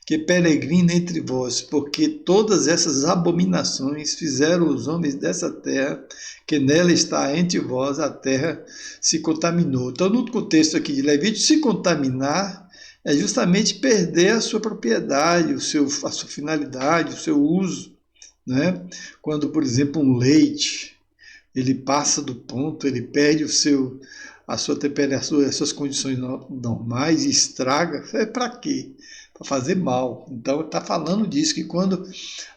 que peregrina entre vós, porque todas essas abominações fizeram os homens dessa terra, que nela está entre vós, a terra se contaminou. Então, no contexto aqui de Levítico, se contaminar é justamente perder a sua propriedade, a sua finalidade, o seu uso, né? Quando, por exemplo, um leite, ele passa do ponto, ele perde a sua temperatura, as suas condições normais e estraga, é para quê? Para fazer mal. Então está falando disso, que quando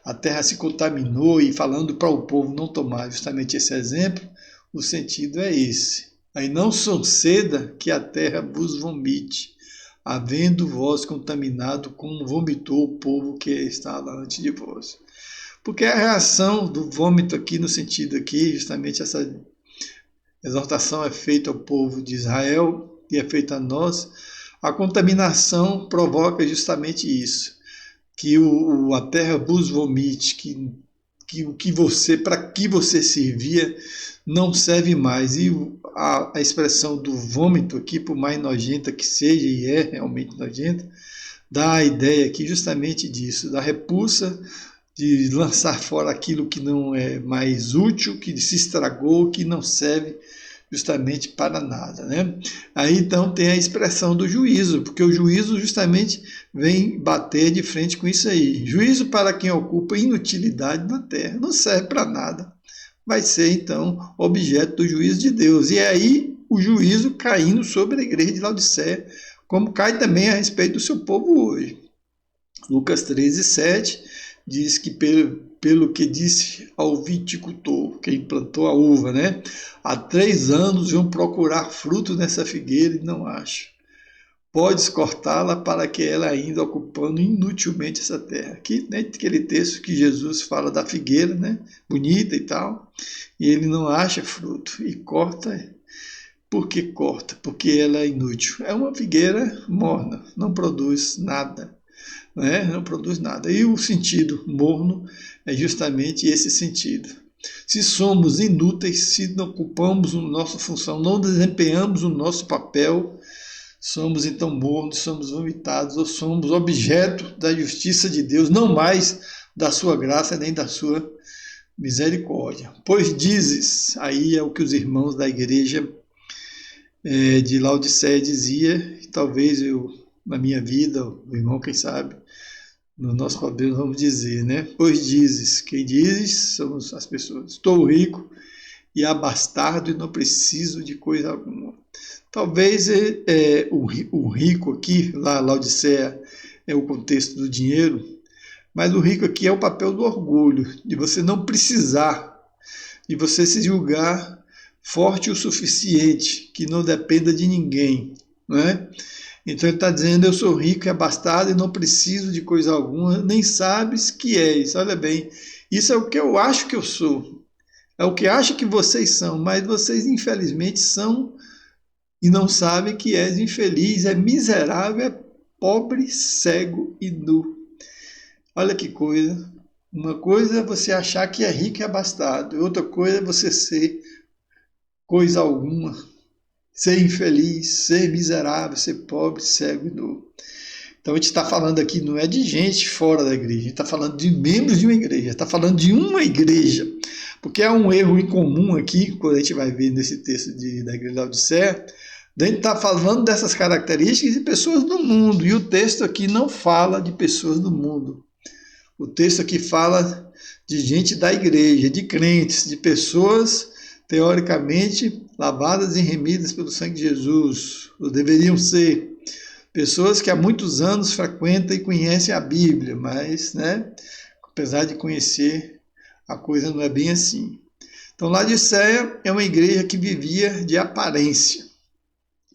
a terra se contaminou, e falando para o povo não tomar justamente esse exemplo, o sentido é esse. Aí não suceda que a terra vos vomite, havendo vós contaminado como vomitou o povo que estava antes de vós. Porque a reação do vômito aqui, no sentido aqui, justamente essa exortação é feita ao povo de Israel e é feita a nós. A contaminação provoca justamente isso, que a terra vos vomite, que que para que você servia não serve mais. E a expressão do vômito aqui, por mais nojenta que seja, e é realmente nojenta, dá a ideia aqui justamente disso, da repulsa, de lançar fora aquilo que não é mais útil, que se estragou, que não serve justamente para nada, né? Aí então tem a expressão do juízo, porque o juízo justamente vem bater de frente com isso aí. Juízo para quem ocupa inutilidade na terra, não serve para nada. Vai ser então objeto do juízo de Deus. E aí o juízo caindo sobre a igreja de Laodiceia, como cai também a respeito do seu povo hoje. Lucas 13:7 diz que pelo que disse ao viticultor, quem plantou a uva, né? Há 3 anos vão procurar fruto nessa figueira e não acham. Podes cortá-la para que ela ainda ocupando inutilmente essa terra. Aqui, né, aquele texto que Jesus fala da figueira, né? Bonita e tal, e ele não acha fruto e corta. Por que corta? Porque ela é inútil. É uma figueira morna, não produz nada. Né? Não produz nada. E o sentido morno é justamente esse sentido. Se somos inúteis, se não ocupamos a nossa função, não desempenhamos o nosso papel, somos então mornos, somos vomitados, ou somos objeto da justiça de Deus, não mais da sua graça nem da sua misericórdia. Pois dizes, aí é o que os irmãos da igreja de Laodiceia dizia, e talvez eu, na minha vida, o irmão, quem sabe, no nosso papel vamos dizer, né? Pois dizes, quem dizes somos as pessoas. Estou rico e abastado e não preciso de coisa alguma. Talvez o rico aqui, lá Laodiceia, é o contexto do dinheiro, mas o rico aqui é o papel do orgulho, de você não precisar, de você se julgar forte o suficiente, que não dependa de ninguém, não é? Então ele está dizendo, eu sou rico e abastado e não preciso de coisa alguma, nem sabes que és. Olha bem, isso é o que eu acho que eu sou. É o que acho que vocês são, mas vocês infelizmente são e não sabem que és infeliz, é miserável, é pobre, cego e nu. Olha que coisa. Uma coisa é você achar que é rico e abastado, outra coisa é você ser coisa alguma. Ser infeliz, ser miserável, ser pobre, cego e nu. Então a gente está falando aqui, não é de gente fora da igreja, a gente está falando de membros de uma igreja, está falando de uma igreja. Porque há um erro incomum aqui, quando a gente vai ver nesse texto da igreja de Laodiceia, a gente está falando dessas características de pessoas do mundo, e o texto aqui não fala de pessoas do mundo. O texto aqui fala de gente da igreja, de crentes, de pessoas teoricamente lavadas e remidas pelo sangue de Jesus, ou deveriam ser pessoas que há muitos anos frequentam e conhecem a Bíblia, mas, né, apesar de conhecer, a coisa não é bem assim. Então, Laodiceia é uma igreja que vivia de aparência.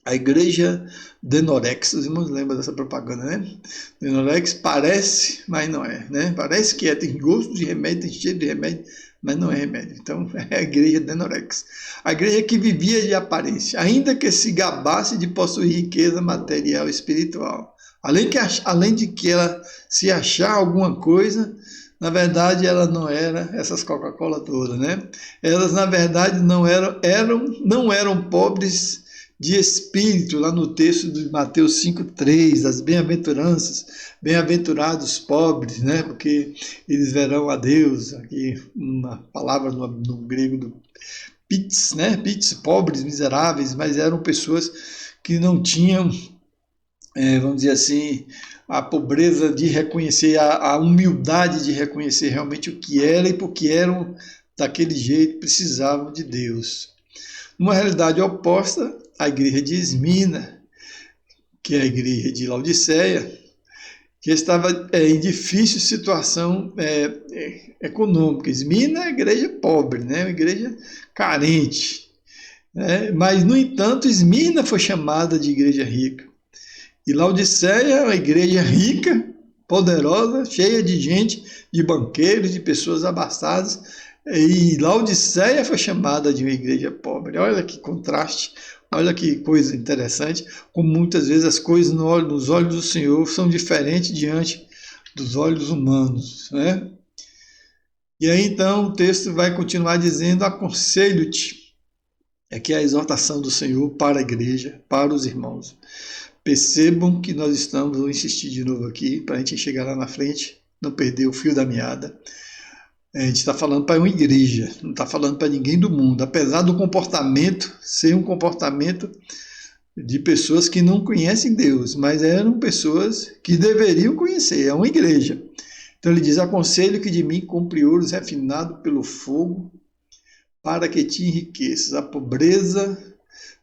A igreja Denorex, os irmãos lembram dessa propaganda, né? Denorex parece, mas não é, né? Parece que tem gosto de remédio, tem cheiro de remédio, mas não é remédio. Então, é a igreja Denorex. A igreja que vivia de aparência, ainda que se gabasse de possuir riqueza material e espiritual. Além de que ela se achar alguma coisa, na verdade ela não era essas Coca-Cola todas, né? Elas, na verdade, não eram pobres de espírito, lá no texto de Mateus 5:3, das bem-aventuranças, bem-aventurados pobres, né? Porque eles verão a Deus, aqui uma palavra no grego do pits, né? Pits, pobres, miseráveis, mas eram pessoas que não tinham, vamos dizer assim, a pobreza de reconhecer, a humildade de reconhecer realmente o que era e porque eram daquele jeito, precisavam de Deus. Numa realidade oposta, a igreja de Esmina, que é a igreja de Laodiceia, que estava em difícil situação econômica. Esmina é uma igreja pobre, né? Uma igreja carente. Né? Mas, no entanto, Esmina foi chamada de igreja rica. E Laodiceia é uma igreja rica, poderosa, cheia de gente, de banqueiros, de pessoas abastadas. E Laodiceia foi chamada de uma igreja pobre. Olha que contraste, olha que coisa interessante, como muitas vezes as coisas nos olhos do Senhor são diferentes diante dos olhos humanos, né? E aí então o texto vai continuar dizendo: aconselho-te. Aqui é a exortação do Senhor para a igreja, para os irmãos. Percebam que nós estamos, vou insistir de novo aqui, para a gente chegar lá na frente, não perder o fio da meada. A gente está falando para uma igreja, não está falando para ninguém do mundo. Apesar do comportamento ser um comportamento de pessoas que não conhecem Deus, mas eram pessoas que deveriam conhecer, é uma igreja. Então ele diz: aconselho que de mim compre ouros refinado pelo fogo, para que te enriqueças. A pobreza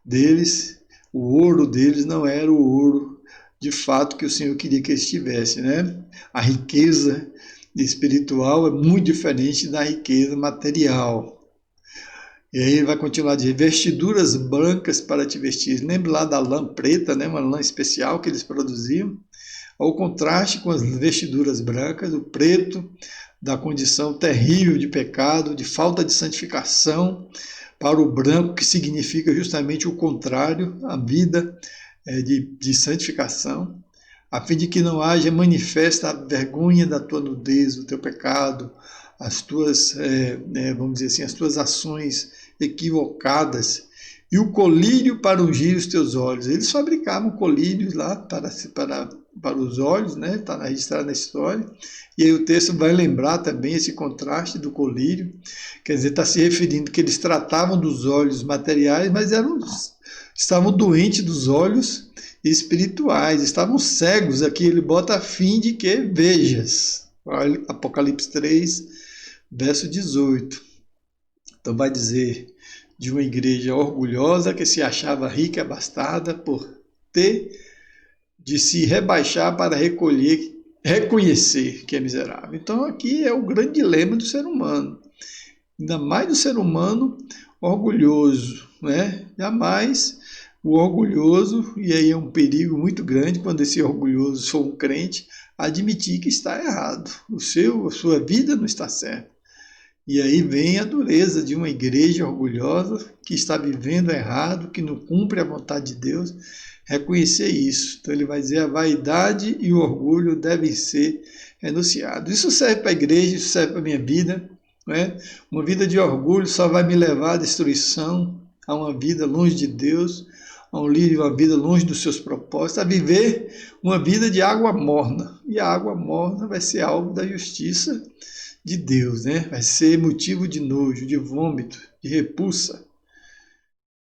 deles, o ouro deles não era o ouro de fato que o Senhor queria que eles tivessem, né? A riqueza espiritual é muito diferente da riqueza material. E aí ele vai continuar a dizer: vestiduras brancas para te vestir. Lembra lá da lã preta, né? Uma lã especial que eles produziam. Ao contraste com as vestiduras brancas, o preto da condição terrível de pecado, de falta de santificação, para o branco, que significa justamente o contrário, a vida de santificação, a fim de que não haja manifesta a vergonha da tua nudez, do teu pecado, as tuas, vamos dizer assim, as tuas ações equivocadas, e o colírio para ungir os teus olhos. Eles fabricavam colírios lá para os olhos, né? Está registrado na história. E aí o texto vai lembrar também esse contraste do colírio, quer dizer, está se referindo que eles tratavam dos olhos materiais, mas estavam doentes dos olhos espirituais, estavam cegos. Aqui ele bota a fim de que vejas. Apocalipse 3, verso 18. Então vai dizer de uma igreja orgulhosa que se achava rica e abastada por ter de se rebaixar para reconhecer que é miserável. Então aqui é o grande dilema do ser humano, ainda mais do ser humano orgulhoso, né? Jamais o orgulhoso, e aí é um perigo muito grande quando esse orgulhoso for um crente, admitir que está errado, a sua vida não está certa. E aí vem a dureza de uma igreja orgulhosa que está vivendo errado, que não cumpre a vontade de Deus, reconhecer isso. Então ele vai dizer: a vaidade e o orgulho devem ser renunciados. Isso serve para a igreja, isso serve para a minha vida, né? Uma vida de orgulho só vai me levar à destruição, a uma vida longe de Deus, a uma vida longe dos seus propósitos, a viver uma vida de água morna. E a água morna vai ser alvo da justiça de Deus, né? Vai ser motivo de nojo, de vômito, de repulsa.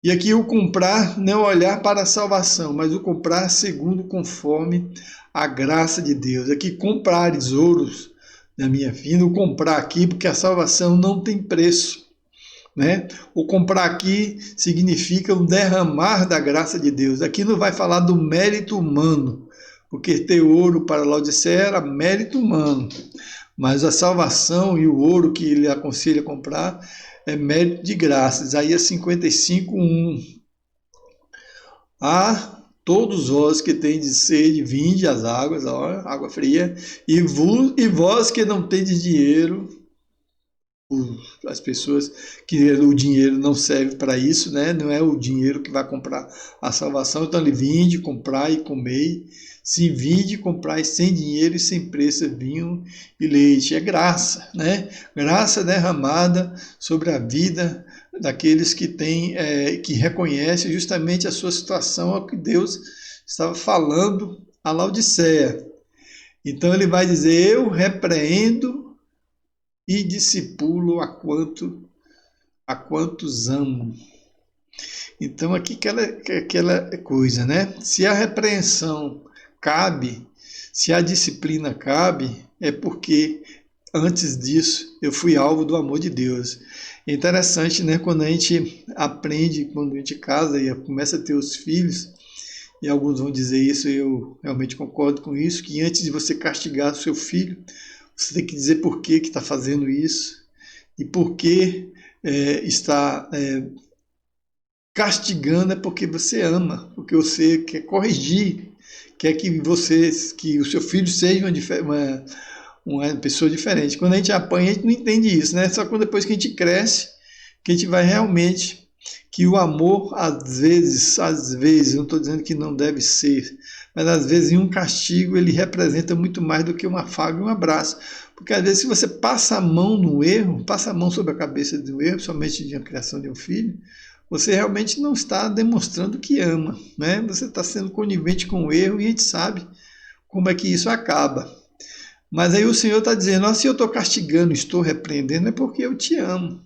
E aqui o comprar não é olhar para a salvação, mas o comprar segundo conforme a graça de Deus. Aqui comprares ouros na minha vida, o comprar aqui porque a salvação não tem preço, né? O comprar aqui significa um derramar da graça de Deus. Aqui não vai falar do mérito humano, porque ter ouro para Laodiceia era mérito humano. Mas a salvação e o ouro que ele aconselha a comprar é mérito de graça. Isaías 55, 1. A todos vós que tendes sede, vinde às águas, água fria, e vós que não tendes dinheiro, as pessoas que o dinheiro não serve para isso, né? Não é o dinheiro que vai comprar a salvação. Então ele: vinde, comprai e comei. Sim, vinde, comprai sem dinheiro e sem preço vinho e leite. É graça, né? Graça derramada sobre a vida daqueles que que reconhecem justamente a sua situação, ao que Deus estava falando a Laodiceia. Então ele vai dizer: eu repreendo e discipulo a quantos amo. Então aqui aquela coisa, né? Se a repreensão cabe, se a disciplina cabe, é porque antes disso eu fui alvo do amor de Deus. É interessante, né? Quando a gente aprende, quando a gente casa e começa a ter os filhos, e alguns vão dizer isso, e eu realmente concordo com isso, que antes de você castigar o seu filho, você tem que dizer por que está fazendo isso e por que está castigando. É porque você ama, porque você quer corrigir, quer que o seu filho seja uma pessoa diferente. Quando a gente apanha, a gente não entende isso, né? Só quando depois que a gente cresce, que a gente vai realmente, que o amor, às vezes, não estou dizendo que não deve ser, mas às vezes em um castigo ele representa muito mais do que um afago e um abraço, Porque às vezes se você passa a mão no erro, passa a mão sobre a cabeça do erro, somente de a criação de um filho, você realmente não está demonstrando que ama, né? Você está sendo conivente com o erro e a gente sabe como é que isso acaba. Mas aí o Senhor está dizendo, se eu estou castigando, estou repreendendo, é porque eu te amo.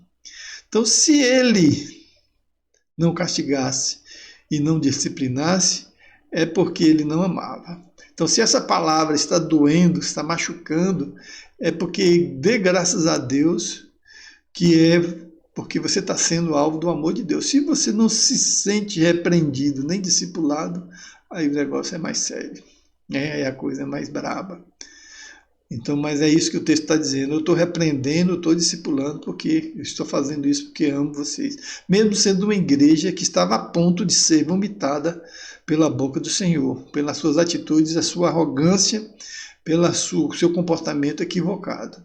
Então, se ele não castigasse e não disciplinasse, é porque ele não amava. Então, se essa palavra está doendo, está machucando, é porque dê graças a Deus que é porque você está sendo alvo do amor de Deus. Se você não se sente repreendido nem discipulado, aí o negócio é mais sério, né? Aí a coisa é mais braba. Então, mas é isso que o texto está dizendo. Eu estou repreendendo, eu estou discipulando, porque eu estou fazendo isso porque amo vocês. Mesmo sendo uma igreja que estava a ponto de ser vomitada pela boca do Senhor, pelas suas atitudes, a sua arrogância, pelo seu comportamento equivocado.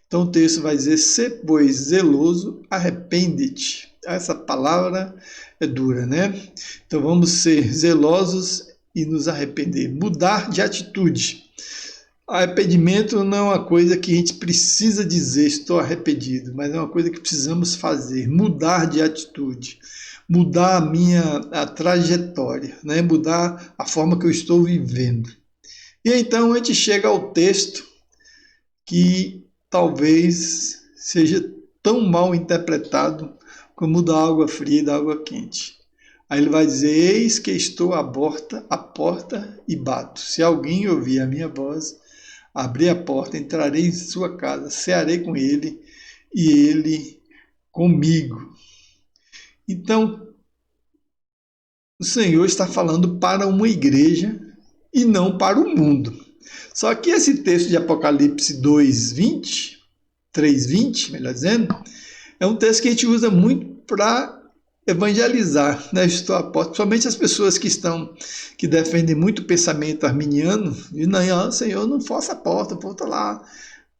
Então o texto vai dizer, se pois zeloso, arrepende-te. Essa palavra é dura, né? Então vamos ser zelosos e nos arrepender. Mudar de atitude. Arrependimento não é uma coisa que a gente precisa dizer, estou arrependido, mas é uma coisa que precisamos fazer, mudar de atitude, mudar a trajetória, né? Mudar a forma que eu estou vivendo. E então a gente chega ao texto que talvez seja tão mal interpretado como o da água fria e da água quente. Aí ele vai dizer, eis que estou à porta e bato. Se alguém ouvir a minha voz, abri a porta, entrarei em sua casa, cearei com ele e ele comigo. Então, o Senhor está falando para uma igreja e não para o mundo. Só que esse texto de Apocalipse 2:20, 3:20, melhor dizendo, é um texto que a gente usa muito para evangelizar, né? Estou à porta, somente as pessoas que defendem muito o pensamento arminiano, e não, Senhor, não força a porta lá,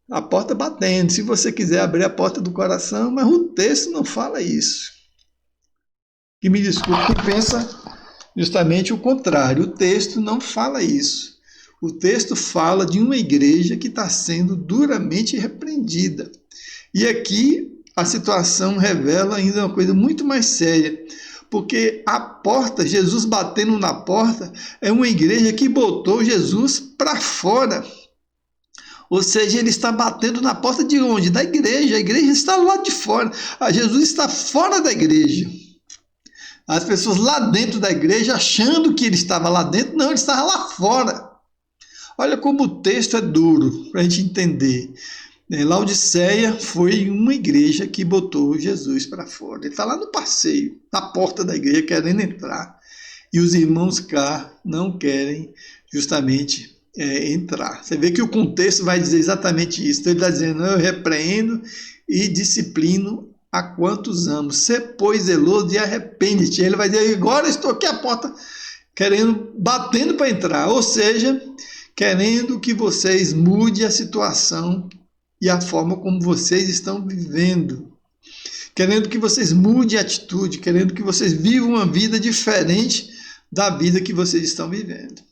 a porta batendo, se você quiser abrir a porta do coração, mas o texto não fala isso. Que me desculpe, quem pensa justamente o contrário, o texto não fala isso. O texto fala de uma igreja que está sendo duramente repreendida. E aqui a situação revela ainda uma coisa muito mais séria, porque a porta, Jesus batendo na porta, é uma igreja que botou Jesus para fora. Ou seja, ele está batendo na porta de onde? Da igreja. A igreja está lá de fora. Jesus está fora da igreja. As pessoas lá dentro da igreja achando que ele estava lá dentro, não, ele estava lá fora. Olha como o texto é duro para a gente entender. Laodiceia foi uma igreja que botou Jesus para fora. Ele está lá no passeio, na porta da igreja, querendo entrar. E os irmãos cá não querem justamente entrar. Você vê que o contexto vai dizer exatamente isso. Então ele está dizendo, eu repreendo e disciplino a quantos amo. Se pois zeloso e arrepende-te. Ele vai dizer, agora estou aqui à porta, batendo para entrar. Ou seja, querendo que vocês mudem a situação e a forma como vocês estão vivendo. Querendo que vocês mudem a atitude, querendo que vocês vivam uma vida diferente da vida que vocês estão vivendo.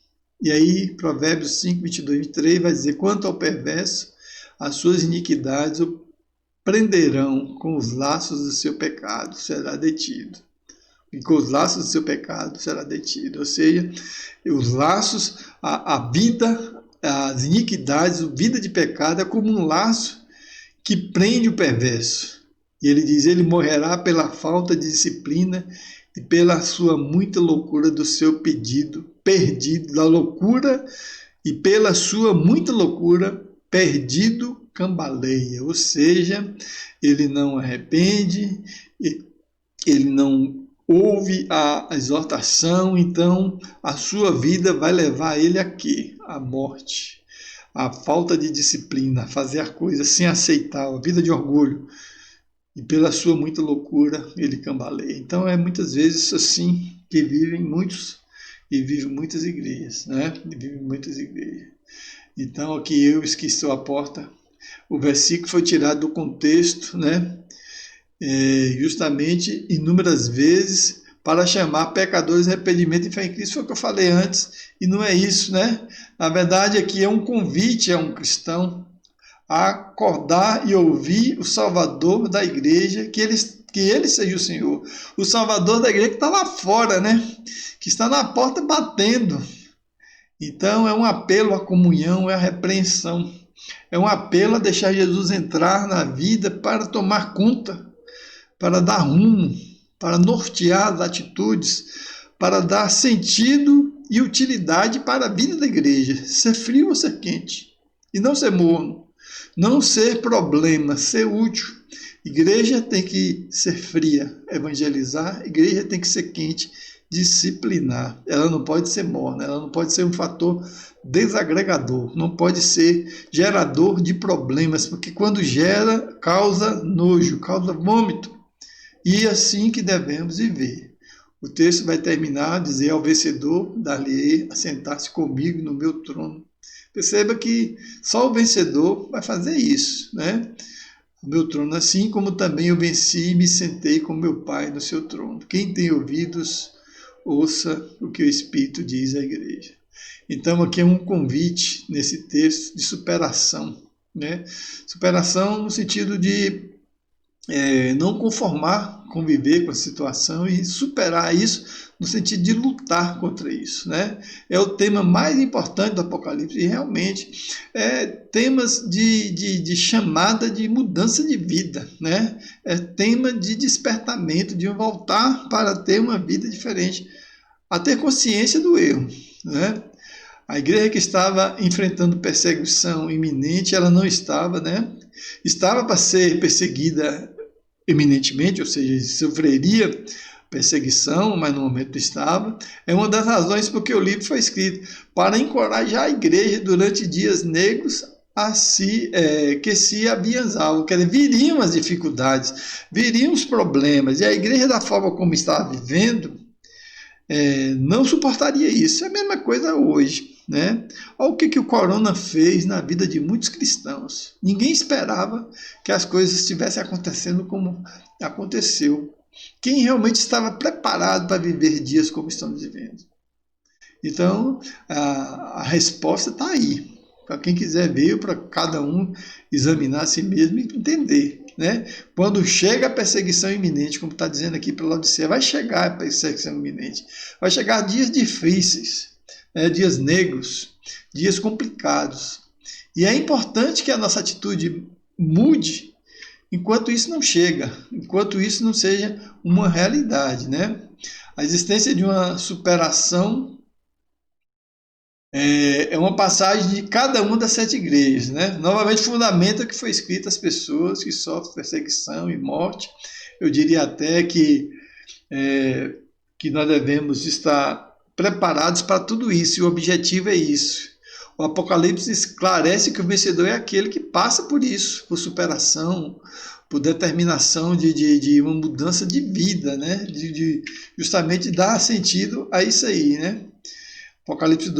E aí, Provérbios 5, 22 e 23 vai dizer, quanto ao perverso, as suas iniquidades o prenderão com os laços do seu pecado, será detido. E com os laços do seu pecado será detido. Ou seja, os laços, a vida, as iniquidades, a vida de pecado é como um laço que prende o perverso. E ele diz, ele morrerá pela falta de disciplina e pela sua muita loucura do seu perdido, da loucura, e pela sua muita loucura, perdido, cambaleia. Ou seja, ele não arrepende, ele não ouve a exortação, então a sua vida vai levar ele a quê? A morte, a falta de disciplina, a fazer a coisa sem aceitar, a vida de orgulho. E pela sua muita loucura, ele cambaleia. Então é muitas vezes assim que vivem muitos e vivem muitas igrejas, né? E vivem muitas igrejas. Então aqui eu esqueci a porta. O versículo foi tirado do contexto, né? Justamente inúmeras vezes para chamar pecadores a arrependimento e fé em Cristo, foi o que eu falei antes, e não é isso, né? Na verdade, aqui é um convite a um cristão a acordar e ouvir o Salvador da igreja, que ele seja o Senhor. O Salvador da igreja que está lá fora, né? Que está na porta batendo. Então é um apelo à comunhão, é a repreensão. É um apelo a deixar Jesus entrar na vida para tomar conta, para dar rumo, para nortear as atitudes, para dar sentido e utilidade para a vida da igreja. Ser frio ou ser quente. E não ser morno. Não ser problema, ser útil. Igreja tem que ser fria, evangelizar. Igreja tem que ser quente, disciplinar. Ela não pode ser morna, ela não pode ser um fator desagregador, não pode ser gerador de problemas, porque quando gera, causa nojo, causa vômito. E é assim que devemos viver. O texto vai terminar a dizer ao vencedor, dar-lhe-ei a sentar-se comigo no meu trono. Perceba que só o vencedor vai fazer isso, né? O meu trono, assim como também eu venci e me sentei com meu Pai no seu trono. Quem tem ouvidos, ouça o que o Espírito diz à igreja. Então aqui é um convite nesse texto de superação, né? Superação no sentido de não conformar, conviver com a situação e superar isso no sentido de lutar contra isso, né? É o tema mais importante do Apocalipse e realmente temas de chamada de mudança de vida, né? É tema de despertamento, de voltar para ter uma vida diferente, a ter consciência do erro, né? A igreja que estava enfrentando perseguição iminente, ela não estava, né? Estava para ser perseguida eminentemente, ou seja, sofreria perseguição, mas no momento estava. É uma das razões porque o livro foi escrito, para encorajar a igreja durante dias negros que se aviançavam, quer dizer, viriam as dificuldades, viriam os problemas, e a igreja da forma como estava vivendo, não suportaria isso. É a mesma coisa hoje, né? Olha o que o corona fez na vida de muitos cristãos. Ninguém esperava que as coisas estivessem acontecendo como aconteceu. Quem realmente estava preparado para viver dias como estamos vivendo? Então, a resposta está aí. Para quem quiser ver, para cada um examinar a si mesmo e entender, né? Quando chega a perseguição iminente, como está dizendo aqui para Laodiceia, vai chegar a perseguição iminente. Vai chegar dias difíceis, dias negros, dias complicados. E é importante que a nossa atitude mude enquanto isso não chega, enquanto isso não seja uma realidade, né? A existência de uma superação é uma passagem de cada uma das 7 igrejas, né? Novamente fundamenta que foi escrito às pessoas que sofrem perseguição e morte. Eu diria até que nós devemos estar preparados para tudo isso, e o objetivo é isso. O Apocalipse esclarece que o vencedor é aquele que passa por isso, por superação, por determinação de uma mudança de vida, né? De justamente dar sentido a isso aí, né? Apocalipse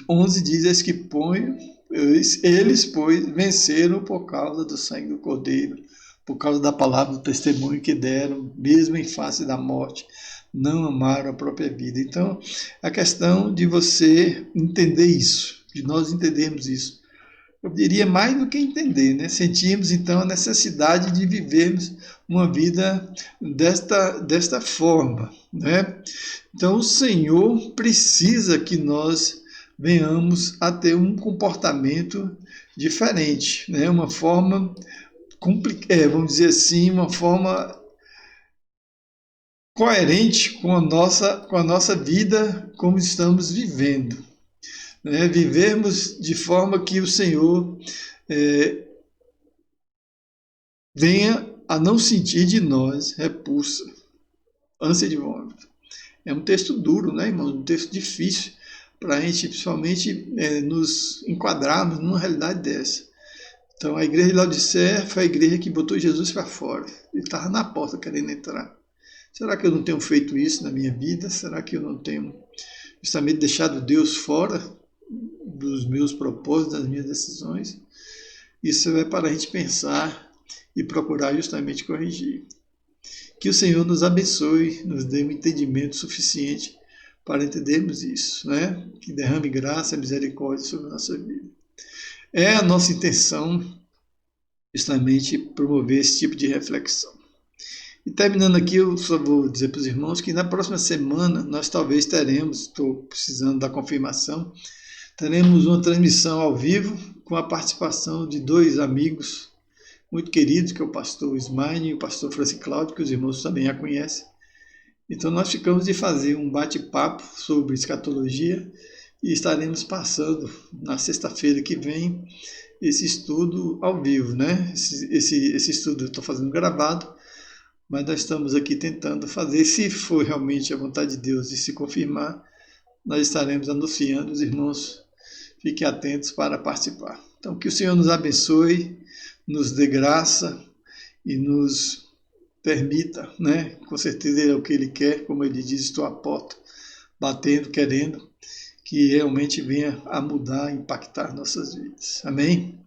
11 diz: eis que eles, pois, venceram por causa do sangue do Cordeiro, por causa da palavra do testemunho que deram, mesmo em face da morte, não amaram a própria vida. Então, a questão de você entender isso, de nós entendermos isso, eu diria mais do que entender, né? Sentimos então a necessidade de vivermos uma vida desta forma, né? Então o Senhor precisa que nós venhamos a ter um comportamento diferente, né? Uma forma, vamos dizer assim, uma forma coerente com a nossa vida, como estamos vivendo. Né? Vivermos de forma que o Senhor venha a não sentir de nós repulsa, ânsia de vômito. É um texto duro, né, irmão? Um texto difícil para a gente, principalmente, nos enquadrarmos numa realidade dessa. Então, a igreja de Laodiceia foi a igreja que botou Jesus para fora. Ele estava na porta querendo entrar. Será que eu não tenho feito isso na minha vida? Será que eu não tenho justamente deixado Deus fora dos meus propósitos, das minhas decisões? Isso é para a gente pensar e procurar justamente corrigir. Que o Senhor nos abençoe, nos dê um entendimento suficiente para entendermos isso, né? Que derrame graça e misericórdia sobre a nossa vida. É a nossa intenção justamente promover esse tipo de reflexão. E terminando aqui, eu só vou dizer para os irmãos que na próxima semana nós talvez teremos, estou precisando da confirmação, teremos uma transmissão ao vivo com a participação de dois amigos muito queridos, que é o pastor Ismaine e o pastor Francisco Cláudio, que os irmãos também já conhecem. Então nós ficamos de fazer um bate-papo sobre escatologia e estaremos passando na sexta-feira que vem esse estudo ao vivo, né? Esse estudo eu estou fazendo gravado, mas nós estamos aqui tentando fazer, se for realmente a vontade de Deus e se confirmar, nós estaremos anunciando, os irmãos fiquem atentos para participar. Então que o Senhor nos abençoe, nos dê graça e nos permita, né? Com certeza é o que Ele quer, como Ele diz, estou à porta, batendo, querendo, que realmente venha a mudar, impactar nossas vidas. Amém?